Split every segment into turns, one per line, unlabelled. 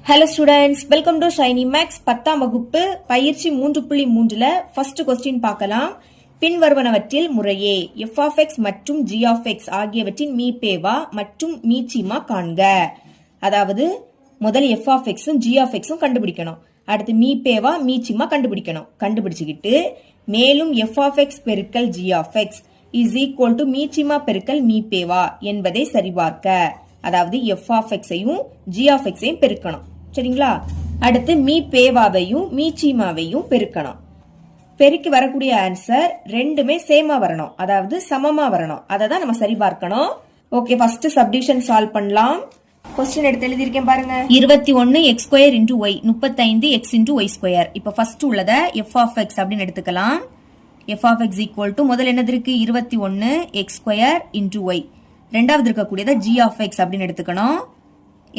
Hello students, welcome to Shiny Max 10ஆம் வகுப்பு பயிற்சி 3.3ல first question பார்க்கலாம். பின்வருவனவற்றில் முறையே f of x மற்றும் g of x ஆகியவற்றின் மீப்பேவா மற்றும் மீச்சிமா காண்க. அதாவது முதல் f of x um g of x உம் கண்டுபிடிக்கணும். அடுத்து மீப்பேவா மீச்சிமா கண்டுபிடிக்கணும். கண்டுபிடிச்சிக்கிட்டு மேலும் f of x பெருக்கல் g of x is equal to மீச்சிமா பெருக்கல் மீப்பேவா என்பதை சரிபார்க்க. அதாவது f of x ஐயும் g of x ஐயும் பெருக்கணும். சரிங்களா? அடுத்து மீப்பேவாவையும் மீச்சிமாவையும் பெருக்கணும். பெருக்கி வரக்கூடிய ஆன்சர் ரெண்டுமே சேமா வரணும். அதாவது சமமா வரணும். அதை தான் நம்ம சரி பார்க்கணும். ஓகே, ஃபர்ஸ்ட் சப்டிவிஷன் சால்வ் பண்ணலாம். क्वेश्चन எடுத்து எழுதிருக்கேன் பாருங்க. 21 x square into y 35 x into y square. இப்போ ஃபர்ஸ்ட் உள்ளத f of x அப்படினு எடுத்துக்கலாம். f of x equal to முதல்ல என்னது இருக்கு 21 x ஸ்கொயர் into y. இரண்டாவது இருக்க கூடியத g of x அப்படினு எடுத்துக்கணும்.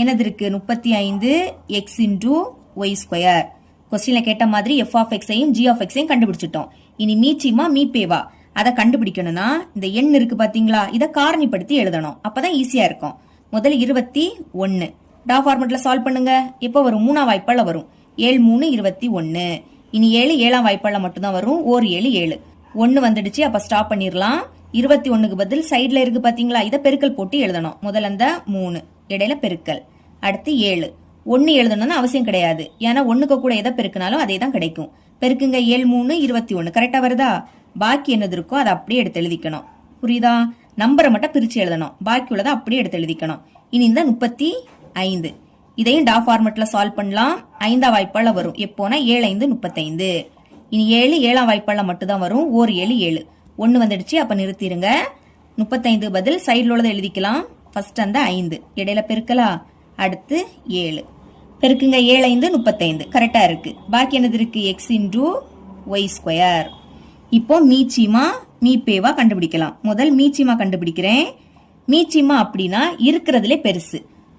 என்னது இருக்கு 35 x into y ஸ்கொயர். क्वेश्चनல கேட்ட மாதிரி f of x ஐயும் g of x ஐயும் கண்டுபிடிச்சிட்டோம். இனி மீச்சிமா மீப்பேவா அத கண்டுபிடிக்கணும்னா இந்த எண் இருக்கு பாத்தீங்களா, இத காரணிப்படுத்தி எழுதணும். அப்பதான் ஈஸியா இருக்கும். முதல்ல 21 டா ஃபார்மட்ல சால்வ் பண்ணுங்க. எப்போ வரும்? மூணாம் வாய்ப்பால வரும். 7 3 21. இனி 7 ஏழாம் வாய்ப்பால மட்டும் தான் வரும். 1 7 7. 1 வந்துடுச்சு. அப்ப ஸ்டாப் பண்ணிரலாம். 21க்கு பதில் சைடுல இருக்கு பாத்தீங்களா, இத பெருக்கல் போட்டு எழுதணும். முதல்ல அந்த 3 இடையில பெருக்கல். அடுத்து 7. 1 எழுதணும்னு அவசியம் கிடையாது. ஏன்னா 1க்கு கூட எதை பெருக்கினாலும் அதே தான் கிடைக்கும். பெருக்குங்க. 7 3 21 கரெக்டா வருதா? பாக்கி என்னது இருக்கோ அதை அப்படியே எடுத்து எழுதிக்கணும். புரியுதா? நம்பரை மட்டும் பிரிச்சு எழுதணும். பாக்கி உள்ளதை அப்படியே எடுத்து எழுதிக்கணும். இனி இந்த 35 இதையும் டா ஃபார்மட்ல சால்வ் பண்ணலாம். 5ஆம் வாய்ப்பால வரும். எப்போனா 7 5 35. இனி 7 ஏழாம் வாய்ப்பால மட்டும் தான் வரும். 1 7 7. 1 வந்துடுச்சு. அப்ப நிறுத்திடுங்க. 35 பதில் சைடுல உள்ளதை எழுதிக்கலாம். ஃபர்ஸ்ட் அந்த 5 இடையில பெருக்கலா. அடுத்து 7 பெருக்குங்க. 7 5 35 கரெக்டா இருக்கு. பாக்கி என்னது இருக்கு? x into y square. இப்போ மீச்சிமா மீப்பேவா கண்டுபிடிக்கலாம். முதல் மீச்சிமா கண்டுபிடிக்கிறேன். மீச்சிமா அப்படின்னா இருக்கிறதுலே பெருசு.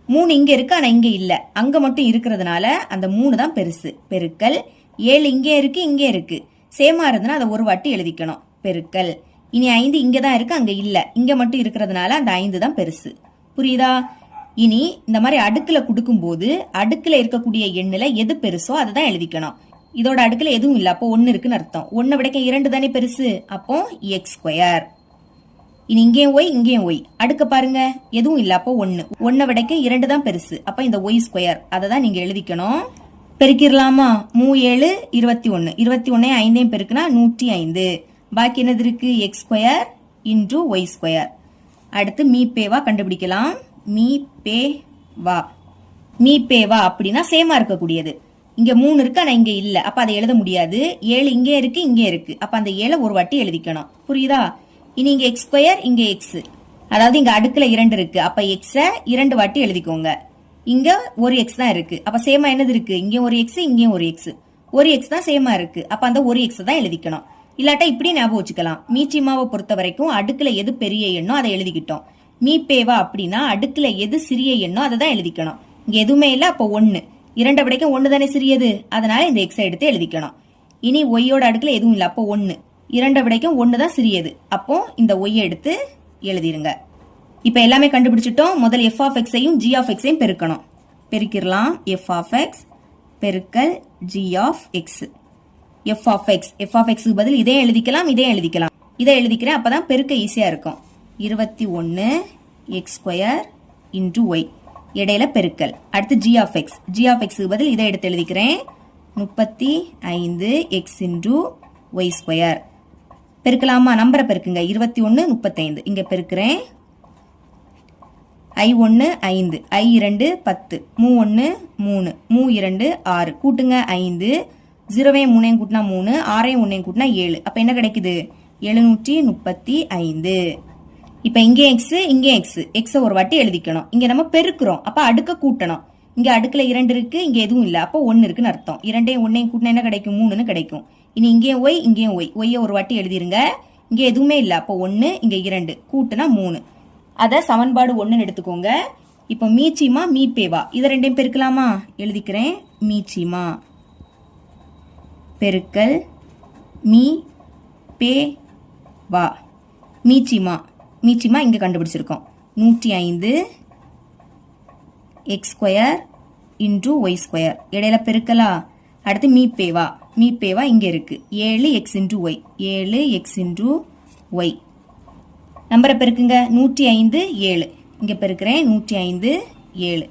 3 இங்க இருக்கு, ஆனா இங்க இல்ல. அங்க மட்டும் இருக்கிறதுனால அந்த 3 தான் பெருசு. பெருக்கல் 7 இங்கே இருக்கு, இங்கே இருக்கு. சேமா இருந்ததுன்னா அதை ஒரு வாட்டி எழுதிக்கணும். பெருக்கல். இனி 5 இங்க தான் இருக்கு, அங்க இல்ல. இங்க மட்டும் இருக்கிறதுனால அந்த 5 தான் பெருசு. புரியுதா? இனி இந்த மாதிரி அடுக்குல கொடுக்கும் போது அடுக்குல இருக்கக்கூடிய எண்ணுல எது பெருசோ அதை தான் எழுதிக்கணும். இதோட அடுக்குல எதுவும் இல்ல, அப்போ 1 இருக்குன்னு அர்த்தம். 1 விடக்க 2 தானே பெருசு, அப்போ x ஸ்கொயர். இனி இங்கேயும் y இங்கேயும் y. அடுக்க பாருங்க, எதுவும் இல்ல, அப்போ 1. 1 விடக்க 2 தான் பெருசு, அப்ப இந்த y ஸ்கொயர் அதை தான் நீங்க எழுதிக்கணும். பெருக்கிடலாமா? 3 7 21. 21 5 பெருக்குனா 105. பாக்கி என்னது இருக்கு? x square into y square. அடுத்து மீப்பேவா கண்டுபிடிக்கலாம். மீப்பேவா மீப்பேவா அப்படின்னா சேமா இருக்கக்கூடியது. இங்க 3 இருக்கு, ஆனா இங்க இல்ல. அப்ப அதை எழுத முடியாது. 7 இங்கே இருக்கு, இங்கே இருக்கு. அப்ப அந்த 7 ஒரு வாட்டி எழுதிக்கணும். புரியுதா? இனி இங்க x ஸ்கொயர், இங்க x. அதாவது இங்க அடுக்குல 2 இருக்கு. அப்ப x 2 வாட்டி எழுதிக்கோங்க. இங்க ஒரு x தான் இருக்கு. அப்ப சேமா என்னது இருக்கு? இங்க ஒரு x, இங்க ஒரு x. ஒரு x தான் சேமா இருக்கு. அப்ப அந்த ஒரு x தான் எழுதிக்கணும். இல்லாட்டா இப்படி ஞாபகம் வச்சுக்கலாம். மீச்சிமாவை பொறுத்த வரைக்கும் அடுக்குல எது பெரிய எண்ணோ அதை எழுதிக்கிட்டோம். மீப்பேவா அப்படின்னா அடுக்குல எது சிறிய எண்ணோ அதை தான் எழுதிக்கணும். இங்க எதுவுமே இல்ல, அப்போ 1. 2 விடைக்கும் 1 தானே சிறியது, அதனால இந்த x எடுத்து எழுதிக்கணும். இனி ஒய்யோட அடுக்குல எதுவும் இல்ல, அப்போ 1. 2 விடைக்கும் 1 தான் சிறியது, அப்போ இந்த ஒய் எடுத்து எழுதிருங்க. இப்ப எல்லாமே கண்டுபிடிச்சிட்டோம். முதல் f of x ஐயும் g of x ஐயும் பெருக்கணும். பெருக்கிடலாம். f of x பெருக்கல் g of x. f of x க்கு பதில் இதே எழுதிக்கலாம், இதே எழுதிக்கலாம். இதை எழுதிக்கிறேன், அப்பதான் பெருக்க ஈஸியா இருக்கும். 21 x ஸ்கொயர் இன்டு y இடையில பெருக்கல். அடுத்து g of x க்கு பதில் இதை எடுத்து எழுதிக்கிறேன். 35 x இன்டு y ஸ்கொயர். பெருக்கலாமா? நம்பரை பெருக்குங்க. 21 35 இங்க பெருக்கிறேன். I1 5 I2 10 3 1 3 3 2 6 கூட்டுங்க 5. 0 3 கூட்டினா 3, 6 1 கூட்டினா 7. அப்ப என்ன கிடைக்குது? 735. இப்ப இங்கே x இங்கே x ஒரு வாட்டி எழுதிக்கணும். இங்க நம்ம பெருக்குறோம், அப்ப அடுக்க கூட்டணும். இங்க அடுக்குல 2 இருக்கு, இங்க எதுவும் இல்ல, அப்ப 1 இருக்குன்னு அர்த்தம். 2 1 கூட்டினா என்ன கிடைக்கும்? 3ன்னு கிடைக்கும். இனி இங்கே y இங்கே y ஒரு வாட்டி எழுதிருங்க. இங்க எதுவுமே இல்ல, அப்ப 1 இங்க 2 கூட்டுனா 3. அத சமன்பாடு 1ன்னு எடுத்துக்கோங்க. இப்ப மீச்சிமா மீப்பேவா இத ரெண்டையும் பெருக்கலாமா? எழுதிக்கிறேன். மீச்சிமா பெருக்கல் மீப்பேவா. மீச்சிமா இங்க கண்டுபிடிச்சிருக்கோம். 105 x square into Y square இடையில பெருக்கலா. அடுத்து மீப்பேவா இங்க இருக்கு 7x into Y 7x into Y. நம்பரை பெருக்குங்க 105 7 இங்க பெருக்கிறேன் 105 7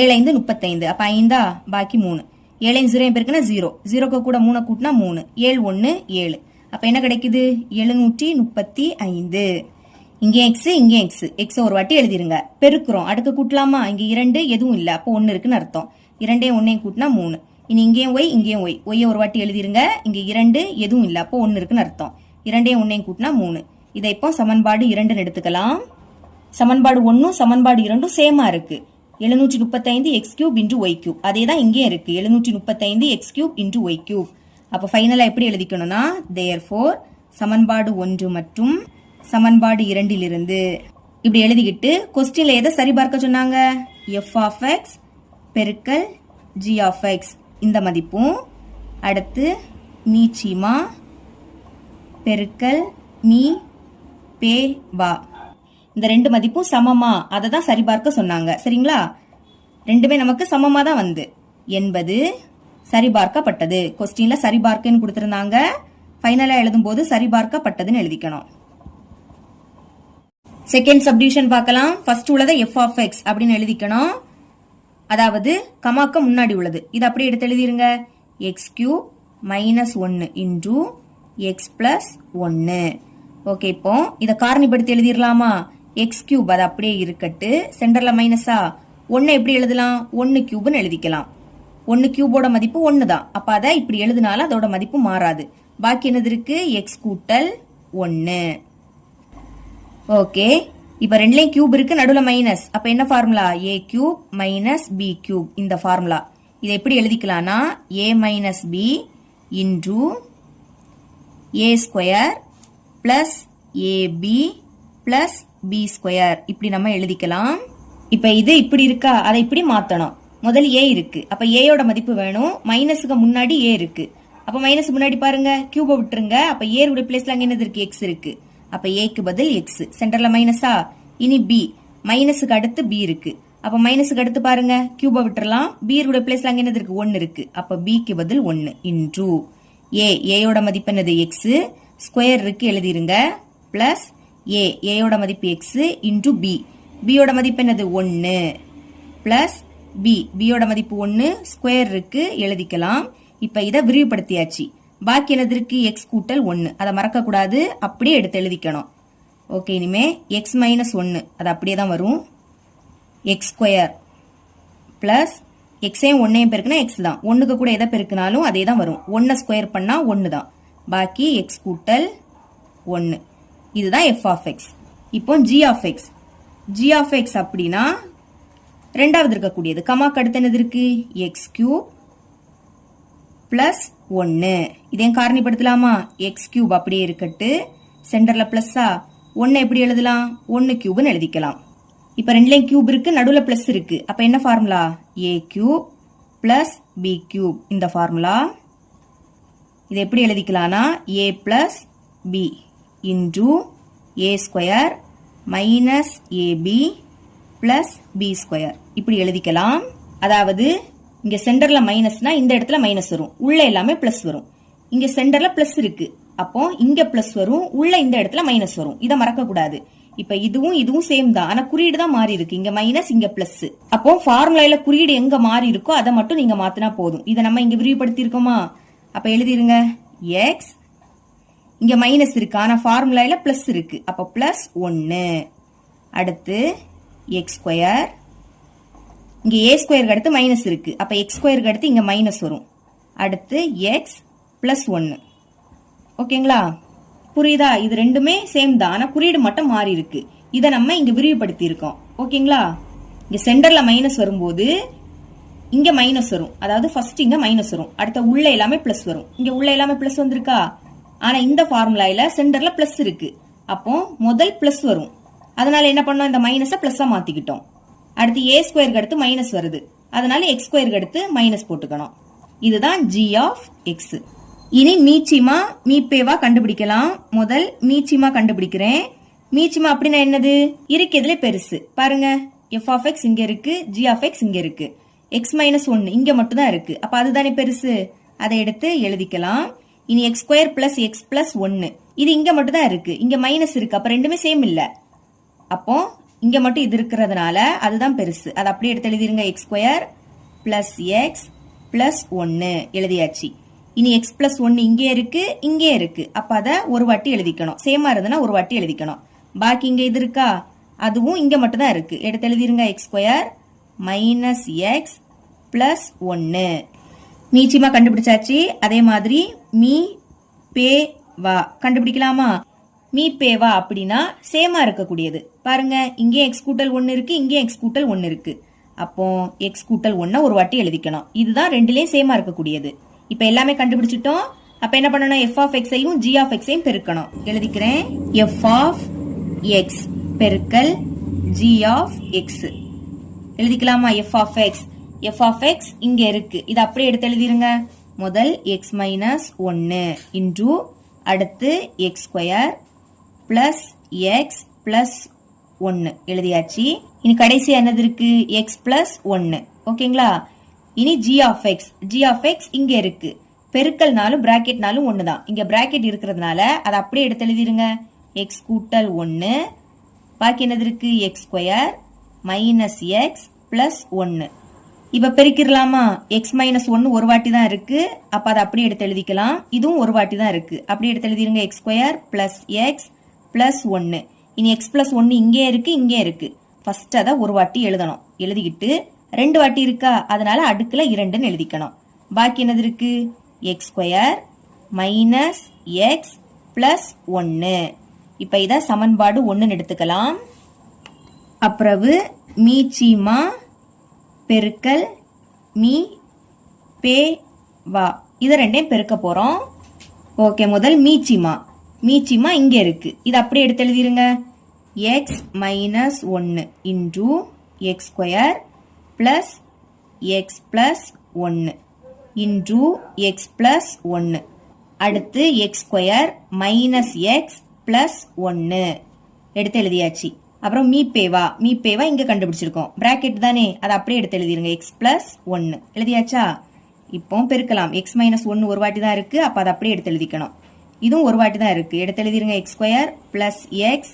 7 5 35 அப்ப 5 பாக்கி 3 7 0 பெருக்குனா 0 0க்கு கூட 3 கூட்டினா 3 7 1 7 அப்ப என்ன கிடைக்குது 735. இங்க x ஒரு வாட்டி எழுதிருங்க. பெருக்குறோம் அடுக்கு கூட்டலாமா. இங்க 2 எதுவும் இல்ல அப்போ 1 இருக்குன்னு அர்த்தம். 2 1 கூட்டினா 3. இனி இங்கேயும் ஒய் ஒரு வாட்டி எழுதிருங்க. இங்க 2 எதுவும் இல்ல அப்போ 1 இருக்குன்னு அர்த்தம். 2 1 கூட்டினா 3. இதை இப்போ சமன்பாடு 2 எடுத்துக்கலாம். சமன்பாடு 1 சமன்பாடு 2 சேமா இருக்கு. 735 x cube into Y cube அதே தான் இங்கேயும் இருக்கு 735 x cube into Y cube. அப்ப ஃபைனலா எப்படி எழுதிக்கணும்னா therefore சமன்பாடு 1 மற்றும் சமன்பாடு 2 இப்படி எழுதிக்கிட்டு கொஸ்டின்ல எதை சரிபார்க்க சொன்னாங்க f of x பெருக்கல் g of x இந்த மதிப்பும் அடுத்து மீச்சிமா பெருக்கல் மீ பே வா இந்த 2 மதிப்பும் சமமா அதை தான் சரிபார்க்க சொன்னாங்க. சரிங்களா. ரெண்டுமே நமக்கு சமமா தான் வந்து என்பது சரிபார்க்கப்பட்டது. கொஸ்டின்ல சரிபார்க்கன்னு கொடுத்திருந்தாங்க. ஃபைனலா எழுதும் போது சரிபார்க்கப்பட்டதுன்னு எழுதிக்கணும். செகண்ட் சப்டிவிஷன் பார்க்கலாம். ஃபர்ஸ்ட் உள்ளதை f of x அப்படின்னு எழுதிக்கணும். அதாவது கமாக்க முன்னாடி உள்ளது இது அப்படியே எடுத்து எழுதிருங்க. x cube minus 1 into X plus 1. Okay இப்போ இதை காரணிப்படுத்தி எழுதிடலாமா. எக்ஸ் கியூப் அது அப்படியே இருக்கட்டு. சென்டர்ல மைனஸா 1 எப்படி எழுதலாம் 1 கியூப்னு எழுதிக்கலாம். 1 கியூபோட மதிப்பு 1 தான். அப்ப அதை இப்படி எழுதினாலும் அதோட மதிப்பு மாறாது. பாக்கி என்னது இருக்கு எக்ஸ் கூட்டல் 1. ஓகே இப்ப ரெண்டுலயும் கியூப் இருக்கு நடுவுல மைனஸ். அப்ப என்ன formula a cube minus b cube இந்த ஃபார்முலா. இதை எப்படி எழுதிக்கலாம்னா a minus b into a square plus ab plus b square இப்படி நம்ம எழுதிக்கலாம். இப்ப இது இப்படி இருக்கா அதை இப்படி மாத்தணும். முதல் a இருக்கு அப்ப a யோட மதிப்பு வேணும். மைனஸுக்கு முன்னாடி a இருக்கு அப்ப மைனஸ் முன்னாடி பாருங்க கியூபை விட்டுருங்க. அப்ப a உடைய பிளேஸ்ல அங்க என்னது இருக்கு x இருக்கு. அப்ப a க்கு பதில் x சென்டர்ல மைனஸா. இனி b மைனஸுக்கு அடுத்து b இருக்கு. அப்ப மைனஸுக்கு அடுத்து பாருங்க கியூபை விட்டுறலாம். b உடைய பிளேஸ்ல அங்க என்னது இருக்கு 1 இருக்கு. அப்ப b க்கு பதில் 1 இன்டூ a யோட மதிப்பு என்னது x ஸ்கொயர் இருக்கு எழுதிருங்க பிளஸ் a யோட மதிப்பு x இன்டூ b யோட மதிப்பு என்னது 1 பிளஸ் b யோட மதிப்பு 1 ஸ்கொயர் இருக்கு எழுதிக்கலாம். இப்ப இதை விரிவுபடுத்தியாச்சு. பாக்கி என்னது இருக்கு எக்ஸ் கூட்டல் 1 அதை மறக்க கூடாது அப்படியே எடுத்து எழுதிக்கணும். ஓகே இனிமே எக்ஸ் மைனஸ் 1 அது அப்படியே தான் வரும். எக்ஸ் ஸ்கொயர் பிளஸ் எக்ஸையும் 1ஐயும் பெருக்குனா எக்ஸ் தான். 1க்கு கூட எதை பெருக்கினாலும் அதே தான் வரும். 1 ஸ்கொயர் பண்ணா 1 தான். பாக்கி எக்ஸ் கூட்டல் 1 இதுதான் f of x. இப்போ g of x அப்படின்னா ரெண்டாவது இருக்கக்கூடியது கமாக்கு அடுத்து என்னது இருக்கு எக்ஸ் கியூப் பிளஸ் 1 இதையும் காரணிப்படுத்தலாமா. எக்ஸ் கியூப் அப்படியே இருக்கட்டு சென்டர்ல பிளஸ்ஸா 1 எப்படி எழுதலாம் 1 கியூப்னு எழுதிக்கலாம். இப்ப ரெண்டுலயும் கியூப் இருக்கு நடுவுல பிளஸ் இருக்கு. அப்ப என்ன formula a cube plus b cube இந்த ஃபார்முலா. இதை எப்படி எழுதிக்கலாம்னா a plus b into a square minus ab plus b square இப்படி எழுதிக்கலாம். அதாவது இங்க சென்டர்ல மைனஸ்னா இந்த இடத்துல மைனஸ் வரும் உள்ள எல்லாமே பிளஸ் வரும். இங்க சென்டர்ல பிளஸ் இருக்கு அப்போ இங்க பிளஸ் வரும் உள்ள இந்த இடத்துல மைனஸ் வரும். இதை மறக்க கூடாது. இப்ப இதுவும் சேம் தான் ஆனா குறியீடு தான் மாறி இருக்கு. இங்க மைனஸ் இங்க பிளஸ். அப்போ ஃபார்முலால குறியீடு எங்க மாறி இருக்கோ அதை மட்டும் நீங்க மாத்தினா போதும். இதை நம்ம இங்க விரிவுபடுத்தி இருக்கோமா. அப்ப எழுதிருங்க எக்ஸ் இங்க மைனஸ் இருக்கு ஆனா ஃபார்முலால பிளஸ் இருக்கு அப்ப பிளஸ் 1. அடுத்து எக்ஸ் ஸ்கொயர் இங்க a ஸ்கொயருக்கு அடுத்து மைனஸ் இருக்கு அப்ப எக்ஸ் ஸ்கொயருக்கு அடுத்து இங்க மைனஸ் வரும். அடுத்து எக்ஸ் பிளஸ் 1. ஓகேங்களா புரியுதா. இது ரெண்டுமே சேம் தான் ஆனா குறியீடு மட்டும் மாறி இருக்கு. இதை நம்ம இங்க விரிவுபடுத்தி இருக்கோம். ஓகேங்களா. இங்க சென்டர்ல மைனஸ் வரும்போது இங்க மைனஸ் வரும். அதாவது ஃபர்ஸ்ட் இங்க மைனஸ் வரும் அடுத்த உள்ள எல்லாமே பிளஸ் வரும். இங்க உள்ள எல்லாமே பிளஸ் வந்திருக்கா. ஆனா இந்த ஃபார்முலால சென்டர்ல பிளஸ் இருக்கு அப்போ முதல் பிளஸ் வரும். அதனால என்ன பண்ணோம் இந்த மைனஸ பிளஸ்ஸா மாத்திக்கிட்டோம். அடுத்து a ஸ்கொயருக்கு அடுத்து மைனஸ் வருது அதனால x ஸ்கொயருக்கு அடுத்து மைனஸ் போட்டுக்கணும். இதுதான் g of x. இனி மீப்பேவா கண்டுபிடிக்கலாம். முதல் மீச்சிமா கண்டுபிடிக்கிறேன். மீச்சிமா அப்படின்னா என்னது இருக்கிறதுல பெருசு பாருங்க f of x இங்க இருக்கு g of x இங்க இருக்கு. எக்ஸ் மைனஸ் ஒன்று இங்கே மட்டும் தான் இருக்கு. அப்போ அதுதானே பெருசு, அதை எடுத்து எழுதிக்கலாம். இனி X square plus x plus ஒன்று, இது இங்கே மட்டும் தான் இருக்கு, இங்கே மைனஸ் இருக்கு, அப்போ ரெண்டுமே சேம் இல்லை. அப்போ இங்கே மட்டும் இது இருக்கிறதுனால அதுதான் பெருசு, அதை அப்படியே எடுத்து எழுதிருங்க. X square plus x plus ஒன்று எழுதியாச்சு. இனி எக்ஸ் பிளஸ் ஒன்று இங்கே இருக்கு, இங்கே இருக்கு, அப்போ அதை ஒரு வாட்டி எழுதிக்கணும். சேமா இருந்ததுன்னா ஒரு வாட்டி எழுதிக்கணும். பாக்கி இங்கே இது இருக்கா, அதுவும் இங்கே மட்டும் தான் இருக்கு, எடுத்து எழுதிருங்க. X square minus x plus ஒன்று மீச்சிமா கண்டுபிடிச்சாச்சு. அதே மாதிரி மீ பே வா கண்டுபிடிக்கலாமா? மீ பே வா அப்படின்னா சேமா இருக்கக்கூடியது. பாருங்க, இங்கே எக்ஸ் கூட்டல் ஒன்று இருக்கு, இங்கே எக்ஸ் கூட்டல் ஒன்று இருக்கு. அப்போ எக்ஸ் கூட்டல் ஒன்றை ஒரு வாட்டி எழுதிக்கணும். இதுதான் ரெண்டுலேயும் சேமா இருக்கக்கூடியது. இப்போ எல்லாமே கண்டுபிடிச்சிட்டோம். அப்போ என்ன பண்ணணும்? எஃப் ஆஃப் எக்ஸையும் ஜி ஆஃப் எக்ஸையும் பெருக்கணும். எழுதிக்கிறேன். எஃப் ஆஃப் எக்ஸ் பெருக்கல் ஜி ஆஃப் எக்ஸ் எழுதிக்கலாமா? F of X, F of X இங்க இருக்கு, இது அப்படியே எடுத்து எழுதிருங்க. முதல் எக்ஸ் மைனஸ் ஒன்று இன்டு அடுத்து x square plus x plus ஒன்று எழுதியாச்சு. இனி கடைசி என்னது இருக்கு? எக்ஸ் பிளஸ் ஒன்று. ஓகேங்களா? இனி G of X, G of X இங்க இருக்கு, பெருக்கல்னாலும் பிராக்கெட்னாலும் ஒன்று தான். இங்க பிராக்கெட் இருக்கிறதுனால அதை அப்படியே எடுத்து எழுதிருங்க. எக்ஸ் கூட்டல் ஒன்று, பாக்கி என்னது இருக்கு? X square minus x plus ஒன்று. இப்ப பெருக்கிடலாமா? எக்ஸ் மைனஸ் ஒன்று ஒரு வாட்டி தான் இருக்கு, அப்ப அதை அப்படியே எடுத்து எழுதிக்கலாம். இதுவும் ஒரு வாட்டி தான் இருக்கு, அப்படியே எடுத்து எழுதிருங்க. X square plus x plus ஒன்று. இனி எக்ஸ் பிளஸ் ஒன்று இங்கே இருக்கு, இங்கே இருக்கு. ஃபர்ஸ்ட் அதை ஒரு வாட்டி எழுதணும். எழுதிக்கிட்டு ரெண்டு வாட்டி இருக்கா, அதனால அடுக்குல 2ன்னு எழுதிக்கணும். பாக்கி என்னது இருக்கு? X square minus x plus ஒன்று. இப்ப இதை சமன்பாடு 1ன்னு எடுத்துக்கலாம். அப்புறவு மீச்சிமா பெருக்கல் மீ பே வா, இதை ரெண்டையும் பெருக்க போறோம். ஓகே, முதல் மீச்சிமா, மீச்சிமா இங்க இருக்கு, இது அப்படியே எடுத்து எழுதிருங்க. எக்ஸ் மைனஸ் ஒன்று into x square plus x plus ஒன்று இன்டு எக்ஸ் பிளஸ் ஒன்று. அடுத்து x square minus x plus ஒன்று எடுத்து எழுதியாச்சு. அப்புறம் மீ பேவா, மீ பேவா இங்க கண்டுபிடிச்சிருக்கோம், பிராக்கெட் தானே, அதை அப்படியே எடுத்து எழுதிருங்க. எக்ஸ் பிளஸ் ஒன்று எழுதியாச்சா? இப்போ பெருக்கலாம். எக்ஸ் மைனஸ் ஒன்று ஒரு வாட்டி தான் இருக்கு, அப்ப அதை அப்படியே எடுத்து எழுதிக்கணும். இதுவும் ஒரு வாட்டி தான் இருக்கு, எடுத்து எழுதிருங்க. X square plus x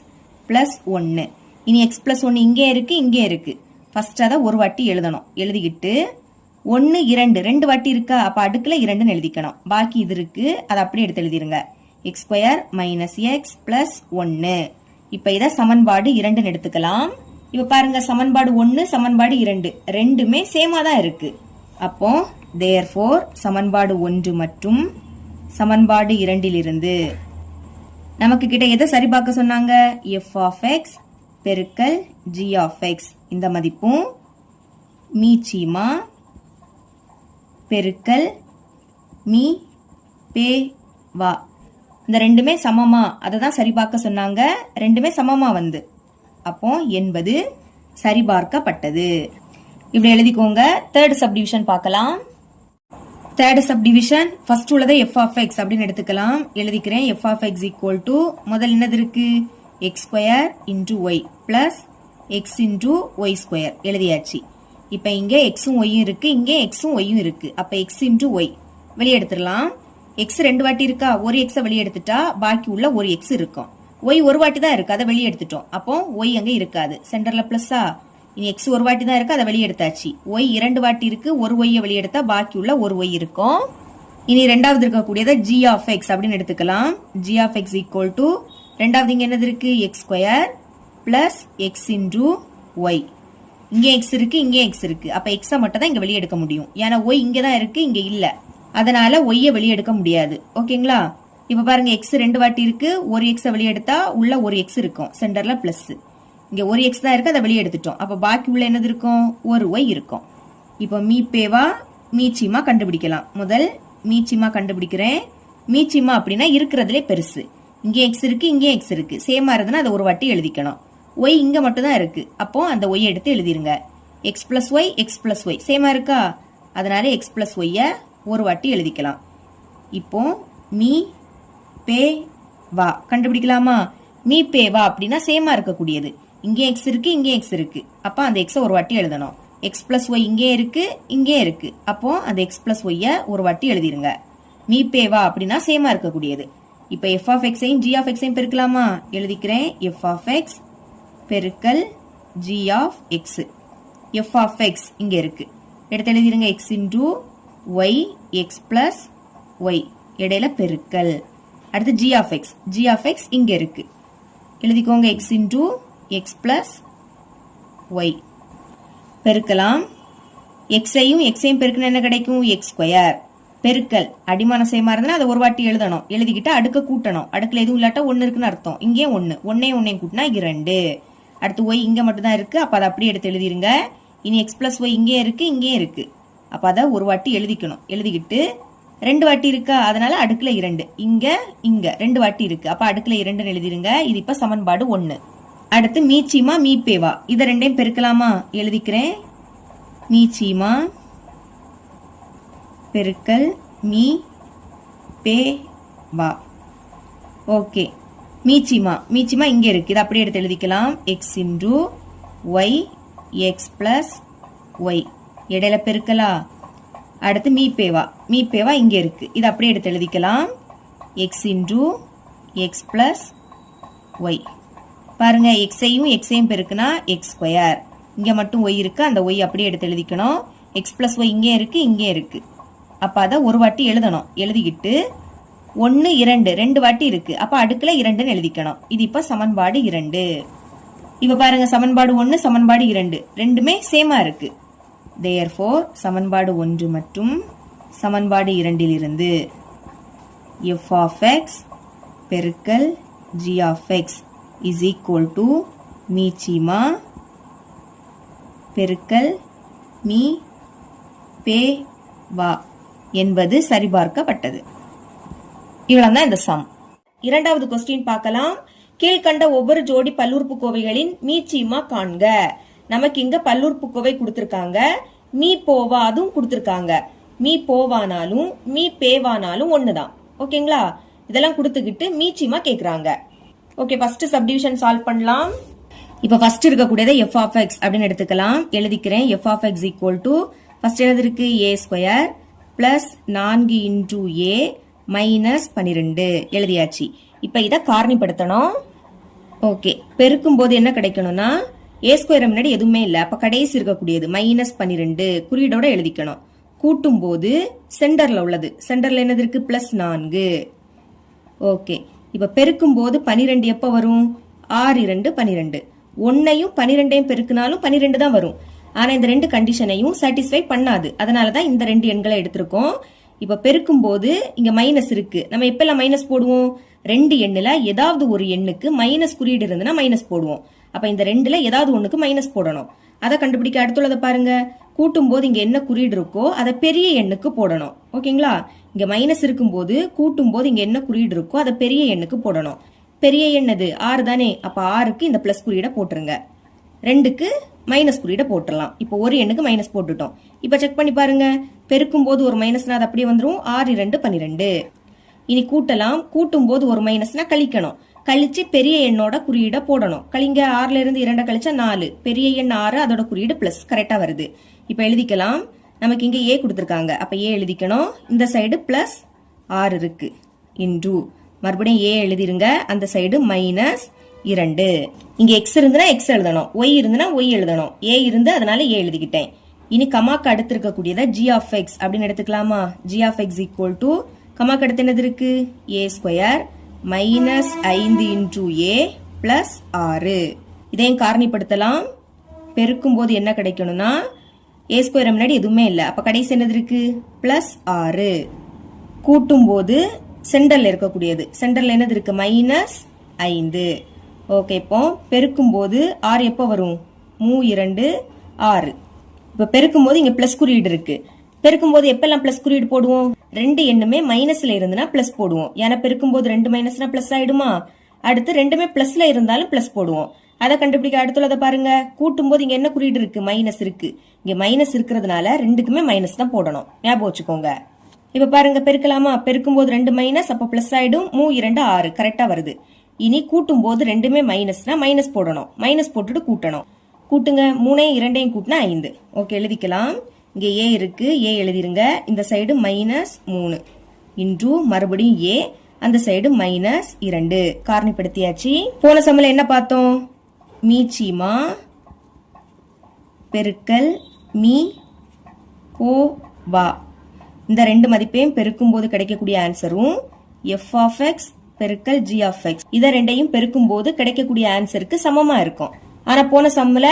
plus ஒன்று. இனி எக்ஸ் பிளஸ் ஒன்று இங்கே இருக்கு, இங்கே இருக்கு. ஃபர்ஸ்ட் அதை ஒரு வாட்டி எழுதணும். எழுதிக்கிட்டு 1 2 2 வாட்டி இருக்கா, அப்ப அடுக்குல 2ன்னு எழுதிக்கணும். பாக்கி இது இருக்கு, அதை அப்படியே எடுத்து எழுதிருங்க. X square minus x plus ஒன்று. இப்ப இதை சமன்பாடு 2ன்னு எடுத்துக்கலாம். இப்ப பாருங்க, சமன்பாடு 1 சமன்பாடு 2 ரெண்டுமே சேமா தான் இருக்கு. அப்போ therefore சமன்பாடு 1 மற்றும் சமன்பாடு 2லிருந்து நமக்கு கிட்ட எதை சரி பார்க்க சொன்னாங்க? எஃப் ஆஃப் எக்ஸ் பெருக்கல் ஜி ஆஃப் எக்ஸ் இந்த மதிப்பும் மீச்சிமா பெருக்கல் மீ பே வா இந்த ரெண்டுமே சமமா, அதை தான் சரி பார்க்க சொன்னாங்க. ரெண்டுமே சமமா வந்து அப்போ என்பது சரிபார்க்கப்பட்டது. இப்படி எழுதிக்கோங்க. தேர்ட் சப்டிவிஷன் பார்க்கலாம். தேர்ட் சப்டிவிஷன் ஃபர்ஸ்ட் உள்ளதை எஃப் ஆஃப் எக்ஸ் அப்படின்னு எடுத்துக்கலாம். எழுதிக்கிறேன். F of X equal to முதல் என்னது இருக்கு? X square into Y plus X into Y square எழுதியாச்சு. இப்போ இங்கே எக்ஸும் ஒய்யும் இருக்கு, இங்கே எக்ஸும் ஒய்யும் இருக்கு. அப்போ எக்ஸ் இன்டூ ஒய் வெளியே எடுத்துடலாம். எக்ஸ் 2 வாட்டி இருக்கா, ஒரு எக்ஸை வெளியே எடுத்துட்டா பாக்கி உள்ள ஒரு எக்ஸ் இருக்கும். ஒய் ஒரு வாட்டி தான் இருக்கு, அதை வெளியே எடுத்துட்டோம். அப்போ ஒய் அங்கே இருக்காது, சென்டர்ல பிளஸ்ஸா. இனி எக்ஸ் ஒரு வாட்டி தான் இருக்கு, அதை வெளியே எடுத்தாச்சு. ஒய் 2 வாட்டி இருக்கு, ஒரு ஒய்யை வெளியே எடுத்தா பாக்கி உள்ள ஒரு ஒய் இருக்கும். இனி ரெண்டாவது இருக்கக்கூடியதை ஜி ஆஃப் எக்ஸ் அப்படின்னு எடுத்துக்கலாம். G of X equal to ரெண்டாவது இங்க என்னது இருக்கு? X square plus X into Y. இங்கே எக்ஸ் இருக்கு, இங்கே எக்ஸ் இருக்கு. அப்ப எக்ஸை மட்டும் தான் இங்க வெளியே எடுக்க முடியும், ஏன்னா ஒய் இங்கே தான் இருக்கு, இங்க இல்ல. அதனால ஒய்யை வெளியே எடுக்க முடியாது. ஓகேங்களா? இப்ப பாருங்க, எக்ஸ் 2 வாட்டி இருக்கு, ஒரு எக்ஸை வெளியே எடுத்தா உள்ள ஒரு எக்ஸ் இருக்கும், சென்டர்ல பிளஸ். இங்க ஒரு எக்ஸ் தான் இருக்கு, அதை வெளியே எடுத்துட்டோம். அப்ப பாக்கி உள்ள என்னது இருக்கும்? ஒரு ஒய் இருக்கும். இப்போ மீப்பேவா மீச்சிமா கண்டுபிடிக்கலாம். முதல் மீச்சிமா கண்டுபிடிக்கிறேன். மீச்சிமா அப்படின்னா இருக்கிறதுலே பெருசு. இங்கே எக்ஸ் இருக்கு, இங்கே எக்ஸ் இருக்கு, சேமா இருந்ததுன்னா அதை ஒரு வாட்டி எழுதிக்கணும். ஒய் இங்க மட்டும் தான் இருக்கு, அப்போ அந்த ஒய் எடுத்து எழுதிருங்க. X plus y, X plus y சேமா இருக்கா, அதனால எக்ஸ் பிளஸ் ஒய்ய ஒரு வாட்டி எழுதிக்கலாம். இப்போ மீ பே வா கண்டுபிடிக்கலாமா? மீ பே வா அப்படின்னா சேமா இருக்கக்கூடியது. இங்கே எக்ஸ் இருக்கு, இங்கே எக்ஸ் இருக்கு, அப்ப அந்த எக்ஸை ஒரு வாட்டி எழுதணும். எக்ஸ் பிளஸ் ஒய் இங்கே இருக்கு இங்கே இருக்கு. அப்போ அந்த எக்ஸ் பிளஸ் ஒய்யை ஒரு வாட்டி எழுதிருங்க. மீப்பேவா அப்படின்னா சேமா இருக்கக்கூடியது. இப்போ எஃப் ஆஃப் எக்ஸையும் ஜி ஆஃப் எக்ஸையும் பெருக்கலாமா? எழுதிக்கிறேன். எஃப் ஆஃப் எக்ஸ் பெருக்கல் G of X. F of X இங்க இருக்கு, எடுத்து எழுதிருங்க. X into Y X plus Y இடையில பெருக்கல். அடுத்து G of X. G of X இங்க இருக்கு, எழுதிக்கோங்க. X into X plus Y பெருக்கலாம். எக்ஸையும் எக்ஸையும் பெருக்கணும் என்ன கிடைக்கும்? X square. பெருக்கல் அடிமான சேமா இருந்தா அதை ஒரு வாட்டி எழுதணும். எழுதிக்கிட்டு அடுக்க கூட்டணும். அடுக்கல எதுவும் இல்லாட்டா ஒன்னு இருக்குன்னு அர்த்தம். இங்கே ஒன்னு, ஒன்னையும் கூட்டினா 2. அடுத்து ஒய் இங்க மட்டும் தான் இருக்கு, அப்ப அதை அப்படியே எடுத்து எழுதிருங்க. இனி எக்ஸ் பிளஸ் ஒய் இங்கே இருக்கு இங்கே இருக்கு, அப்ப அதை ஒரு வாட்டி எழுதிக்கணும். எழுதிக்கிட்டு 2 வாட்டி இருக்கா, அதனால அடுக்குல 2. இங்க இங்க 2 வாட்டி இருக்கு, அப்ப அடுக்குல 2 எழுதிருங்க. இது இப்ப சமன்பாடு 1. அடுத்து மீச்சிமா மீப்பேவா, இதை ரெண்டையும் பெருக்கலாமா? எழுதிக்கிறேன். மீச்சிமா பெருக்கல் மீ பே வா. ஓகே, மீச்சிமா மீச்சிமா இங்க இருக்கு, இதை அப்படியே எடுத்து எழுதிக்கலாம். X into Y X plus Y இடையில பெருக்கலா. அடுத்து மீப்பேவா. மீப்பேவா இங்க இருக்கு, இதை அப்படியே எடுத்து எழுதிக்கலாம். X into X plus y. பாருங்க, எக்ஸையும் எக்ஸையும் பெருக்குனா எக்ஸ் ஸ்கொயர். இங்க மட்டும் ஒய் இருக்கு, அந்த ஒய் அப்படியே எடுத்து எழுதிக்கணும். எக்ஸ் பிளஸ் ஒய் இங்கே இருக்கு இங்கே இருக்கு, அப்ப அதை ஒரு வாட்டி எழுதணும். எழுதிக்கிட்டு 1 2 2 வாட்டி இருக்கு, அப்ப அடுக்குல 2 எழுதிக்கணும். இது இப்ப சமன்பாடு 2. இப்ப பாருங்க, சமன்பாடு 1 சமன்பாடு 2 ரெண்டுமே சேமா இருக்கு. therefore சமன்பாடு 1 மற்றும் சமன்பாடு 2 இருந்து f of x பெருக்கல் g of x is equal to மீச்சிமா பெருக்கல் மீ பே வா என்பது சரிபார்க்கப்பட்டது. இவ்வளவுதான் இந்த சம். இரண்டாவது கொஸ்டின் பார்க்கலாம். கீழ்கண்ட ஒவ்வொரு ஜோடி பல்லுறுப்புக்கோவைகளின் மீச்சிமா காண்க. நமக்கு இங்க பல்லுறுப்புக்கோவை கொடுத்திருக்காங்க, மீ போவா அதுவும் கொடுத்திருக்காங்க. மீ போவானாலும் மீ பேவானாலும் ஒண்ணுதான். ஓகேங்களா? இதெல்லாம் கொடுத்துக்கிட்டு மீச்சிமா கேக்குறாங்க. ஓகே, ஃபர்ஸ்ட் சப்டிவிஷன் சால்வ் பண்ணலாம். இப்ப ஃபர்ஸ்ட் இருக்கக்கூடியதை எஃப் ஆஃப் எக்ஸ் அப்படின்னு எடுத்துக்கலாம். எழுதிக்கிறேன். F of X equal to first எழுதிருக்கு a square plus 4 into A minus 12 எழுதியாச்சு. இப்ப இதை காரணிப்படுத்தணும். ஓகே, பெருக்கும் போது என்ன கிடைக்கணும்னா ஏ ஸ்கொயர் முன்னாடி எதுவுமே இல்ல, அப்ப கடைசி இருக்கக்கூடியது மைனஸ் 12 குறியீடோட எழுதிக்கணும். கூட்டும் போது சென்டர்ல உள்ளது, சென்டர்ல என்னது இருக்கு? பிளஸ் 4. ஓகே, இப்ப பெருக்கும் போது 12 எப்ப வரும்? 6 2 12. 1ஐயும் 12ஐயும் பெருக்கினாலும் 12 தான் வரும். ஆனா இந்த ரெண்டு கண்டிஷனையும் சாட்டிஸ்ஃபை பண்ணாது, அதனாலதான் இந்த ரெண்டு எண்களை எடுத்திருக்கோம். இப்ப பெருக்கும் போது இங்க மைனஸ் இருக்கு, நம்ம எப்பெல்லாம் மைனஸ் போடுவோம்? 2 எண்ணுல ஏதாவது ஒரு எண்ணுக்கு மைனஸ் குறியீடு இருந்துன்னா மைனஸ் போடுவோம். அப்ப இந்த 2ல ஏதாவது ஒண்ணுக்கு மைனஸ் போடணும். அதை கண்டுபிடிக்க அடுத்துள்ளதை பாருங்க. கூட்டும் போது இங்க என்ன குறியீடு இருக்கோ அதை பெரிய எண்ணுக்கு போடணும். ஓகேங்களா? இங்க மைனஸ் இருக்கும் போது கூட்டும் போது இங்க என்ன குறியீடு இருக்கோ அதை பெரிய எண்ணுக்கு போடணும். பெரிய எண் அது 6 தானே, அப்ப 6க்கு இந்த பிளஸ் குறியீடை போட்டுருங்க, 2க்கு மைனஸ் குறியீடை போட்டுடலாம். இப்போ ஒரு எண்ணுக்கு மைனஸ் போட்டுட்டோம். இப்ப செக் பண்ணி பாருங்க, பெருக்கும் போது ஒரு மைனஸ்னா அது அப்படியே வந்துடும். 6 2 12. இனி கூட்டலாம். கூட்டும் போது ஒரு மைனஸ்னா கழிக்கணும், கழிச்சு பெரிய எண்ணோட குறியீடை போடணும். கழிங்க, 6ல இருந்து 2 கழிச்சா 4, பெரிய எண் 6, அதோட குறியீடு பிளஸ் கரெக்டா வருது. இப்ப எழுதிக்கலாம். நமக்கு இங்க ஏ கொடுத்திருக்காங்க, அப்ப ஏ எழுதிக்கணும். இந்த சைடு பிளஸ் 6 இருக்கு இன்டூ மறுபடியும் ஏ எழுதிருங்க, அந்த சைடு மைனஸ் 2. இங்க எக்ஸ் இருந்துனா எக்ஸ் எழுதணும், ஒய் இருந்துனா ஒய் எழுதணும், ஏ இருந்து அதனால ஏ எழுதிக்கிட்டேன். இனி கமாக்கு அடுத்து இருக்கக்கூடியதை ஜி ஆஃப் எக்ஸ் அப்படின்னு எடுத்துக்கலாமா? G of X equal to கமாக்கு அடுத்து என்னது இருக்கு? A square minus 5 into A plus 6. இதையும் காரணிப்படுத்தலாம். பெருக்கும் போது என்ன கிடைக்கணும்னா ஏ ஸ்கொயர் முன்னாடி எதுவுமே இல்லை, அப்ப கடைசி என்னது இருக்கு? பிளஸ் 6. கூட்டும் போது சென்டர்ல இருக்கக்கூடியது, சென்டர்ல என்னது இருக்கு? மைனஸ் 5. ஓகே, இப்போ பெருக்கும் போது 6 எப்போ வரும்? 3 2 6. இப்ப பெருக்கும் போது இங்க பிளஸ் குறியீடு இருக்கு. பெருக்கும் போது எப்பெல்லாம் பிளஸ் குறியீடு போடுவோம்? 2 எண்ணுமே மைனஸ்ல இருந்துனா பிளஸ் போடுவோம். ஏன்னா பெருக்கும் போது 2 மைனஸ்னா பிளஸ் ஆயிடுமா? அடுத்து ரெண்டுமே பிளஸ்ல இருந்தாலும் பிளஸ் போடுவோம். அதை கண்டுபிடிக்க அடுத்துள்ளதை பாருங்க. கூட்டும் போது இங்க என்ன குறியீடு இருக்கு? மைனஸ் இருக்கு. இங்க மைனஸ் இருக்கிறதுனால ரெண்டுக்குமே மைனஸ் தான் போடணும், ஞாபகம் வச்சுக்கோங்க. இப்ப பாருங்க, பெருக்கலாமா? பெருக்கும் போது 2 மைனஸ், அப்ப பிளஸ் ஆயிடும். 3 2 6 கரெக்டா வருது. இனி கூட்டும் போது ரெண்டுமே மைனஸ்னா மைனஸ் போடணும், மைனஸ் போட்டுட்டு கூட்டணும். கூட்டுங்க 3 2 கூட்டினா 5. ஓகே எழுதிக்கலாம். இங்கே ஏ இருக்கு, ஏ எழுதிருங்க. இந்த சைடு -3 இன்டு மறுபடியும் ஏ, அந்த சைடு -2 காரணிப்படுத்தியாச்சு. போன சம்மில் என்ன பார்த்தோம்? மீச்சிமா பெருக்கல் மீ ஓ வா, இந்த ரெண்டு மதிப்பையும் பெருக்கும் போது கிடைக்கக்கூடிய ஆன்சரும் f(x) பெருக்கல் g(x) இதை ரெண்டையும் பெருக்கும் போது கிடைக்கக்கூடிய ஆன்சருக்கு சமமா இருக்கும். ஆனா போன சம்மில்